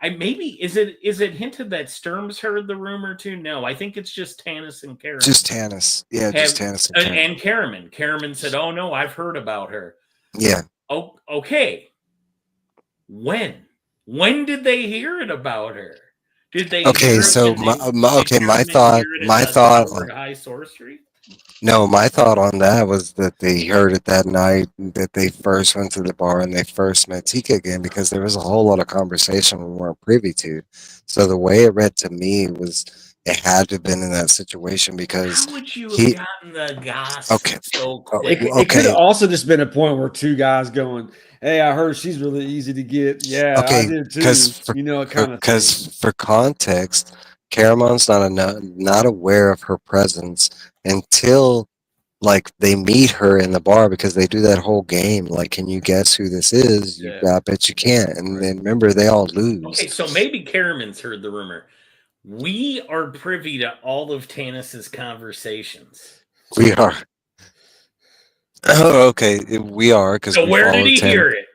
Is it hinted that Sturm's heard the rumor too? No, I think it's just Tanis and Caramon. Just Tanis. Yeah, just Tanis and Caramon. Caramon said, "Oh no, I've heard about her." Yeah. Oh, okay. When did they hear it about her? Did they? Okay, so my thought. High sorcery. No, my thought on that was that they heard it that night that they first went to the bar and they first met Tika again, because there was a whole lot of conversation we weren't privy to. So the way it read to me was it had to have been in that situation because How would you have he. gotten the goss Okay. so Oh, quick? It could okay. have also just been a point where two guys going, "Hey, I heard she's really easy to get." Yeah, I Okay, did too. because Kind of thing. for context, Caramon's not aware of her presence until like they meet her in the bar because they do that whole game. Like, can you guess who this is? I bet you can't. And then remember, they all lose. Okay, so maybe Caramon's heard the rumor. We are privy to all of Tanis's conversations. We are. Oh, okay, we are because So we where did he followed hear Tanis. it?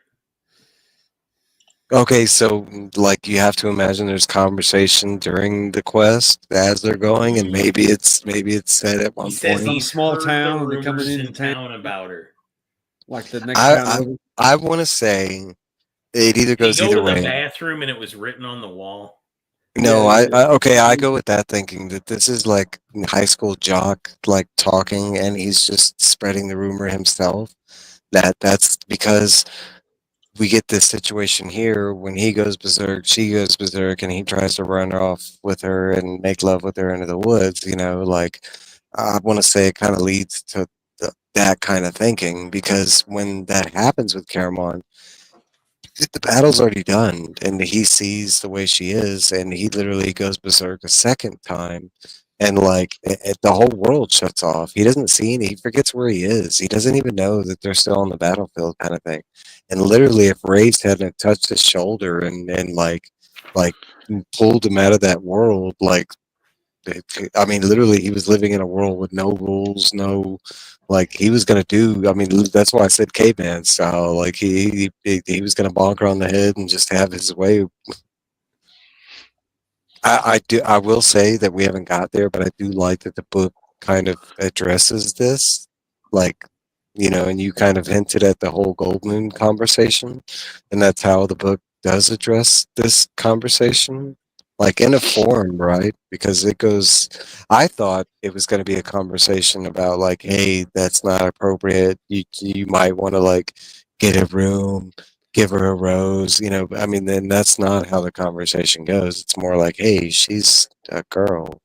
Okay, so like you have to imagine there's conversation during the quest as they're going, and maybe it's said at He one says point. Some he's small heard town, the they're coming rumors into in town. town about her. Like the next town over. I want to say it either Did he goes go either to the way. bathroom and it was written on the wall? No, Yeah, I go with that thinking that this is like high school jock like talking, and he's just spreading the rumor himself. That's because we get this situation here when he goes berserk, she goes berserk, and he tries to run off with her and make love with her into the woods. You know, like I want to say it kind of leads to that kind of thinking because when that happens with Caramon, the battle's already done, and he sees the way she is, and he literally goes berserk a second time, and like the whole world shuts off. He doesn't see any. He forgets where he is. He doesn't even know that they're still on the battlefield, kind of thing. And literally, if Raves hadn't touched his shoulder and like pulled him out of that world, like I mean, literally, he was living in a world with no rules, no, like he was gonna do. I mean, that's why I said caveman style. Like he was gonna bonk her on the head and just have his way. I will say that we haven't got there, but I do like that the book kind of addresses this, like and you kind of hinted at the whole Gold Moon conversation, and that's how the book does address this conversation, like in a form, right? Because it goes. I thought it was going to be a conversation about like, hey, that's not appropriate. You might want to like get a room, give her a rose, I mean, then that's not how the conversation goes. It's more like, hey, she's a girl,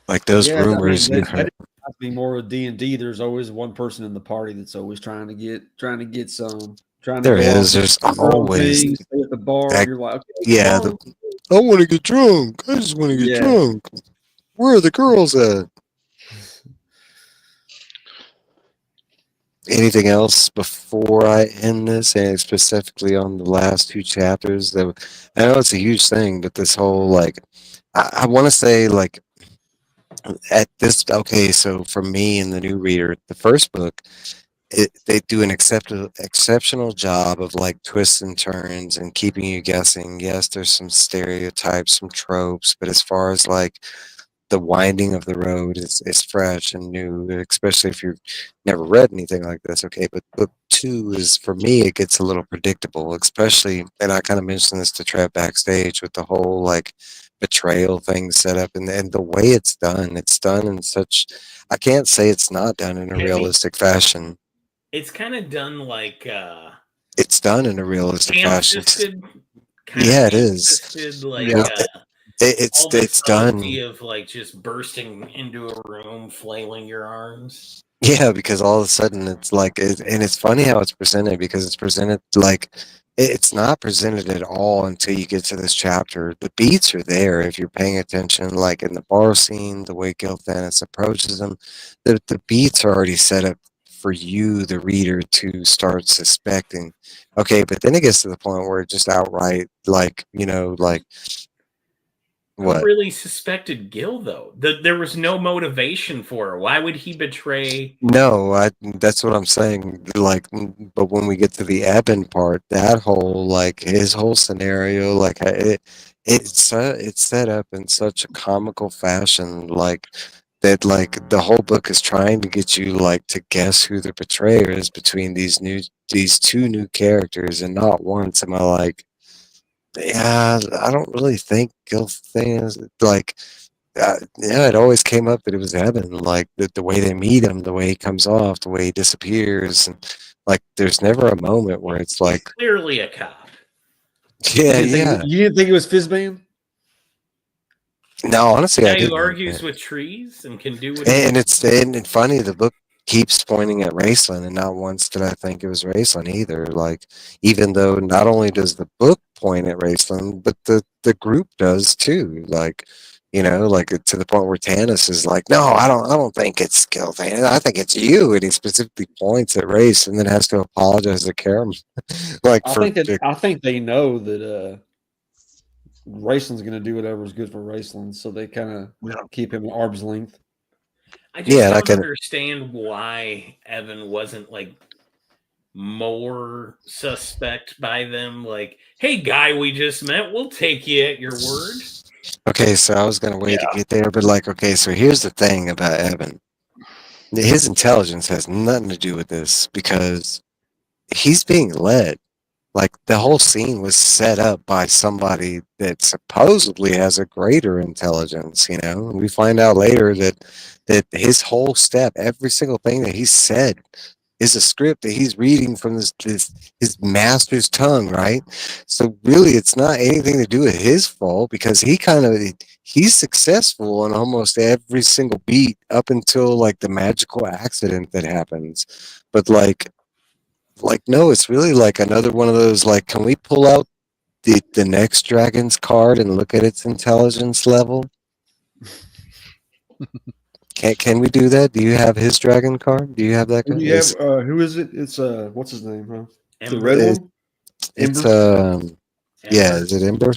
like those yeah. I mean, rumors you that heard. reminds me more of D&D. There's always one person in the party that's always trying to There go off is. There's and do their own always thing, stay at the bar. that. You're like, okay, Yeah, come on. I want to get drunk. I just want to get Yeah. drunk. Where are the girls at? Anything else before I end this, and specifically on the last two chapters? That I know it's a huge thing, but this whole like, I want to say like at this. Okay, so for me and the new reader, the first book, they do an exceptional job of like twists and turns and keeping you guessing. Yes, there's some stereotypes, some tropes, but as far as like the winding of the road is fresh and new, especially if you've never read anything like this. Okay, but book two is for me, it gets a little predictable, especially, and I kind of mentioned this to Trev backstage with the whole like betrayal thing set up and the way it's done in such, I can't say it's not done in a realistic fashion. It's kind of done like It's done in a realistic fashion. Yeah, it is. like Yeah. It's done. Of like just bursting into a room, flailing your arms. Yeah, because all of a sudden it's like, and it's funny how it's presented because it's presented like it's not presented at all until you get to this chapter. The beats are there if you're paying attention, like in the bar scene, the way Gilthanis approaches them, the beats are already set up for you, the reader, to start suspecting. Okay, but then it gets to the point where it just outright, like, like what? Who really suspected Gil though? There was no motivation for her. Why would he betray? No, that's what I'm saying. Like, but when we get to the Eben part, that whole like his whole scenario, like it's set up in such a comical fashion, like that. Like the whole book is trying to get you like to guess who the betrayer is between these two new characters, and not once am I like, yeah, I don't really think Gilthane is like. Yeah, it always came up that it was Evan. Like the way they meet him, the way he comes off, the way he disappears, and like there's never a moment where it's like clearly a cop. Yeah, You didn't think it was Fizzband? No, honestly, I Guy who didn't. argues with trees and can do what And it's funny. The book keeps pointing at Raceland, and not once did I think it was Raceland either. Like, even though not only does the book point at Raceland, but the group does too. Like, like to the point where Tanis is like, "No, I don't think it's Gildan. I think it's you," and he specifically points at Race, and then has to apologize to Karam, like I think they know that Raceland's going to do whatever's good for Raceland, so they kind of keep him at arm's length. I just don't understand why Evan wasn't like more suspect by them. Like, hey, guy, we just met. We'll take you at your word. Okay, so I was gonna wait to get there, but like, okay, so here's the thing about Evan. His intelligence has nothing to do with this because he's being led. Like the whole scene was set up by somebody that supposedly has a greater intelligence, And we find out later that his whole step, every single thing that he said, is a script that he's reading from his master's tongue, right? So really, it's not anything to do with his fault because he's successful on almost every single beat up until like the magical accident that happens, but like no, it's really like another one of those like, can we pull out the next dragon's card and look at its intelligence level? Can we do that? Do you have his dragon card? Do you have that? Who do you have? Who is it? It's what's his name? Huh? The red one. It's yeah. Is it Ember?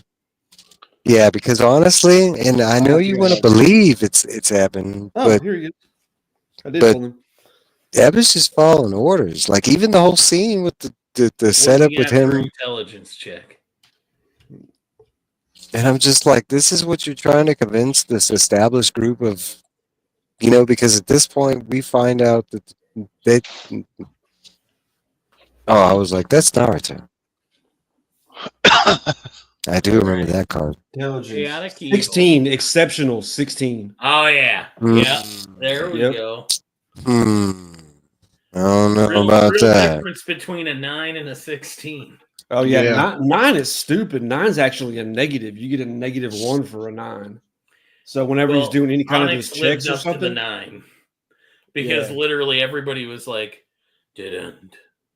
Yeah, because honestly, and I know you want to believe it's Evan, but here you go. I did tell him. Evan's just following orders. Like even the whole scene with the setup with him. Intelligence check. And I'm just like, this is what you're trying to convince this established group of, because at this point we find out that they. Oh, I was like, that's Naruto. I do remember that card. Intelligence. 16, exceptional 16. Oh yeah, yeah. There we go. I don't know about that. Difference between a 9 and a 16. Oh yeah, 9 is stupid. 9's actually a negative. You get a -1 for a 9. So whenever he's doing any kind of those checks or something, to the 9, because literally everybody was like, dun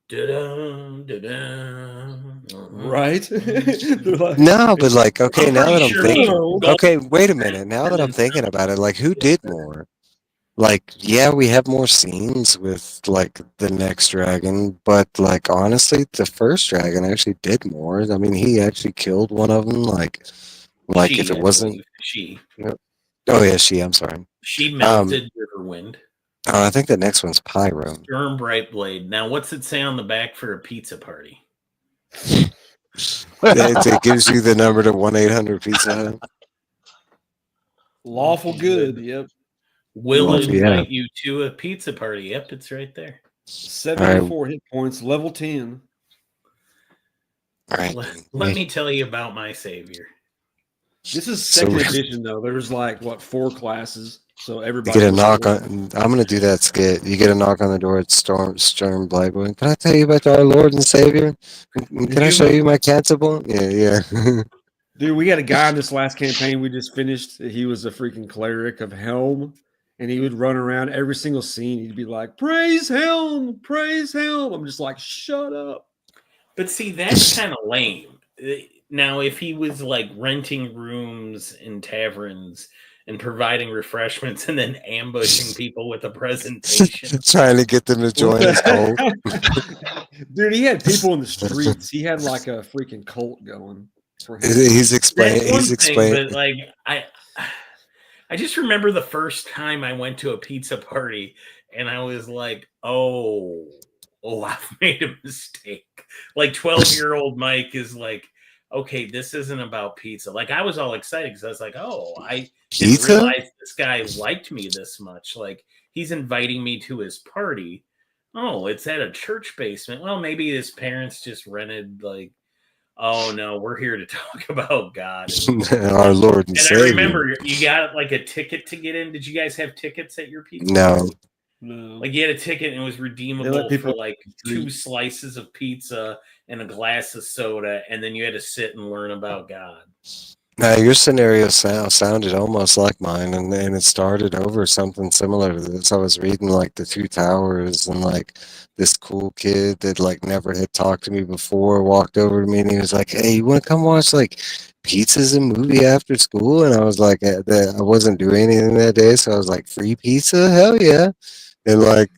dun dun. Right? No, but like, okay, now that I'm thinking, okay, wait a minute. Now that I'm thinking about it, like, who did more? Like, yeah, we have more scenes with like the next dragon, but like honestly, the first dragon actually did more. I mean, he actually killed one of them. Like if it wasn't she. Oh yeah, she. I'm sorry. She melted Riverwind. Oh, I think the next one's Pyro. Sturm Brightblade. Now, what's it say on the back for a pizza party? It gives you the number to 1-800-Pizza Hut. Lawful good. Yep. Will invite you to a pizza party. Yep, it's right there. 74 hit points, level 10. All right. Let me tell you about my savior. This is second edition, though. There's like 4 classes, so everybody. You get a knock on. I'm gonna do that skit. You get a knock on the door at Sturm Blackwood. Can I tell you about our Lord and Savior? Can I show you my cancelable? Yeah. Dude, we had a guy in this last campaign we just finished. He was a freaking cleric of Helm. And he would run around every single scene. He'd be like, praise Helm, praise Helm. I'm just like, shut up. But see, that's kind of lame. Now, if he was like renting rooms in taverns and providing refreshments and then ambushing people with a presentation. Trying to get them to join his cult. Dude, he had people in the streets. He had like a freaking cult going for him. He's explaining. But like, I just remember the first time I went to a pizza party and I was like, oh, I've made a mistake. Like 12-year-old Mike is like, okay, this isn't about pizza. Like I was all excited because I was like, oh, I didn't realize this guy liked me this much. Like he's inviting me to his party. Oh, it's at a church basement. Well, maybe his parents just rented like, oh no, we're here to talk about God. Our Lord and Savior. I remember you got like a ticket to get in. Did you guys have tickets at your pizza? No. Like you had a ticket and it was redeemable for like 2 slices of pizza and a glass of soda, and then you had to sit and learn about God. Now your scenario sounded almost like mine, and it started over something similar to this. I was reading like the Two Towers, and like this cool kid that like never had talked to me before walked over to me, and he was like, "Hey, you want to come watch like pizzas and movie after school?" And I was like, I wasn't doing anything that day, so I was like, "Free pizza? Hell yeah!" And like,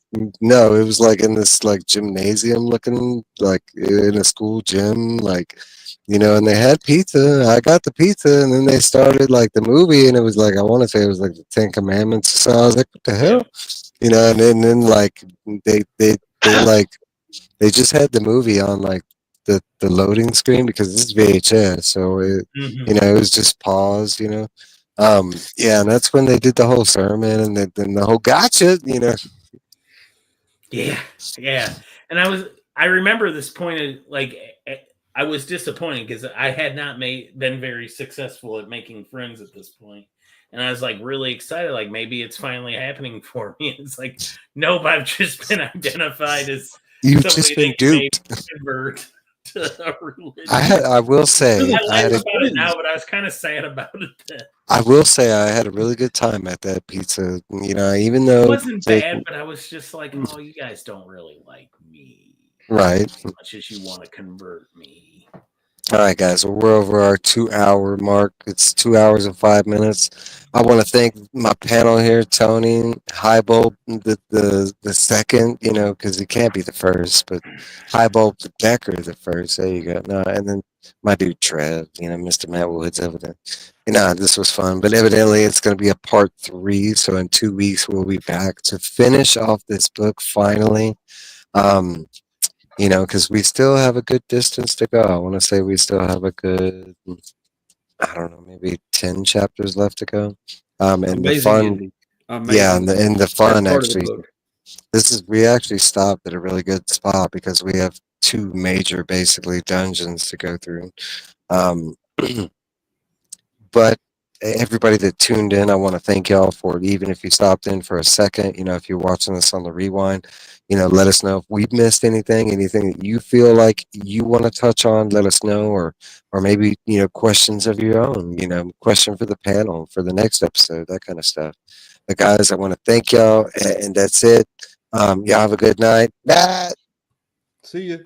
no, it was like in this like gymnasium looking, like in a school gym, like, and they had pizza. I got the pizza, and then they started like the movie, and it was like, I want to say it was like the Ten Commandments. So I was like, what the hell? And then like they like they just had the movie on like the loading screen because this is VHS, so it was just paused. Yeah, and that's when they did the whole sermon and then the whole gotcha. Yeah. And I remember this point of like, I was disappointed because I had not been very successful at making friends at this point. And I was like really excited, like maybe it's finally happening for me. It's like, nope, I've just been identified as You've just been duped. Convert to a religion. I will say I laugh about it now, but I was kind of sad about it then. I will say I had a really good time at that pizza. Even though it wasn't bad, but I was just like, oh, you guys don't really like me, right? As much as you want to convert me. All right, guys. Well, we're over our 2-hour mark. It's 2 hours and 5 minutes. I want to thank my panel here, Tony, Highbolt, the second, because he can't be the first, but Highbolt Becker the first. There you go. No, and then my dude Trev, Mr. Matt Woods over there. This was fun, but evidently it's going to be a part 3. So in 2 weeks we'll be back to finish off this book finally. Because we still have a good distance to go. I want to say we still have a good, I don't know, maybe 10 chapters left to go. And the fun, yeah, and the fun actually, we actually stopped at a really good spot because we have 2 major, basically, dungeons to go through. But everybody that tuned in, I want to thank y'all for it. Even if you stopped in for a second, if you're watching this on the rewind, let us know if we've missed anything that you feel like you want to touch on. Let us know, or maybe questions of your own. Question for the panel for the next episode, that kind of stuff. But guys, I want to thank y'all, and that's it. Y'all have a good night. Bye. See you.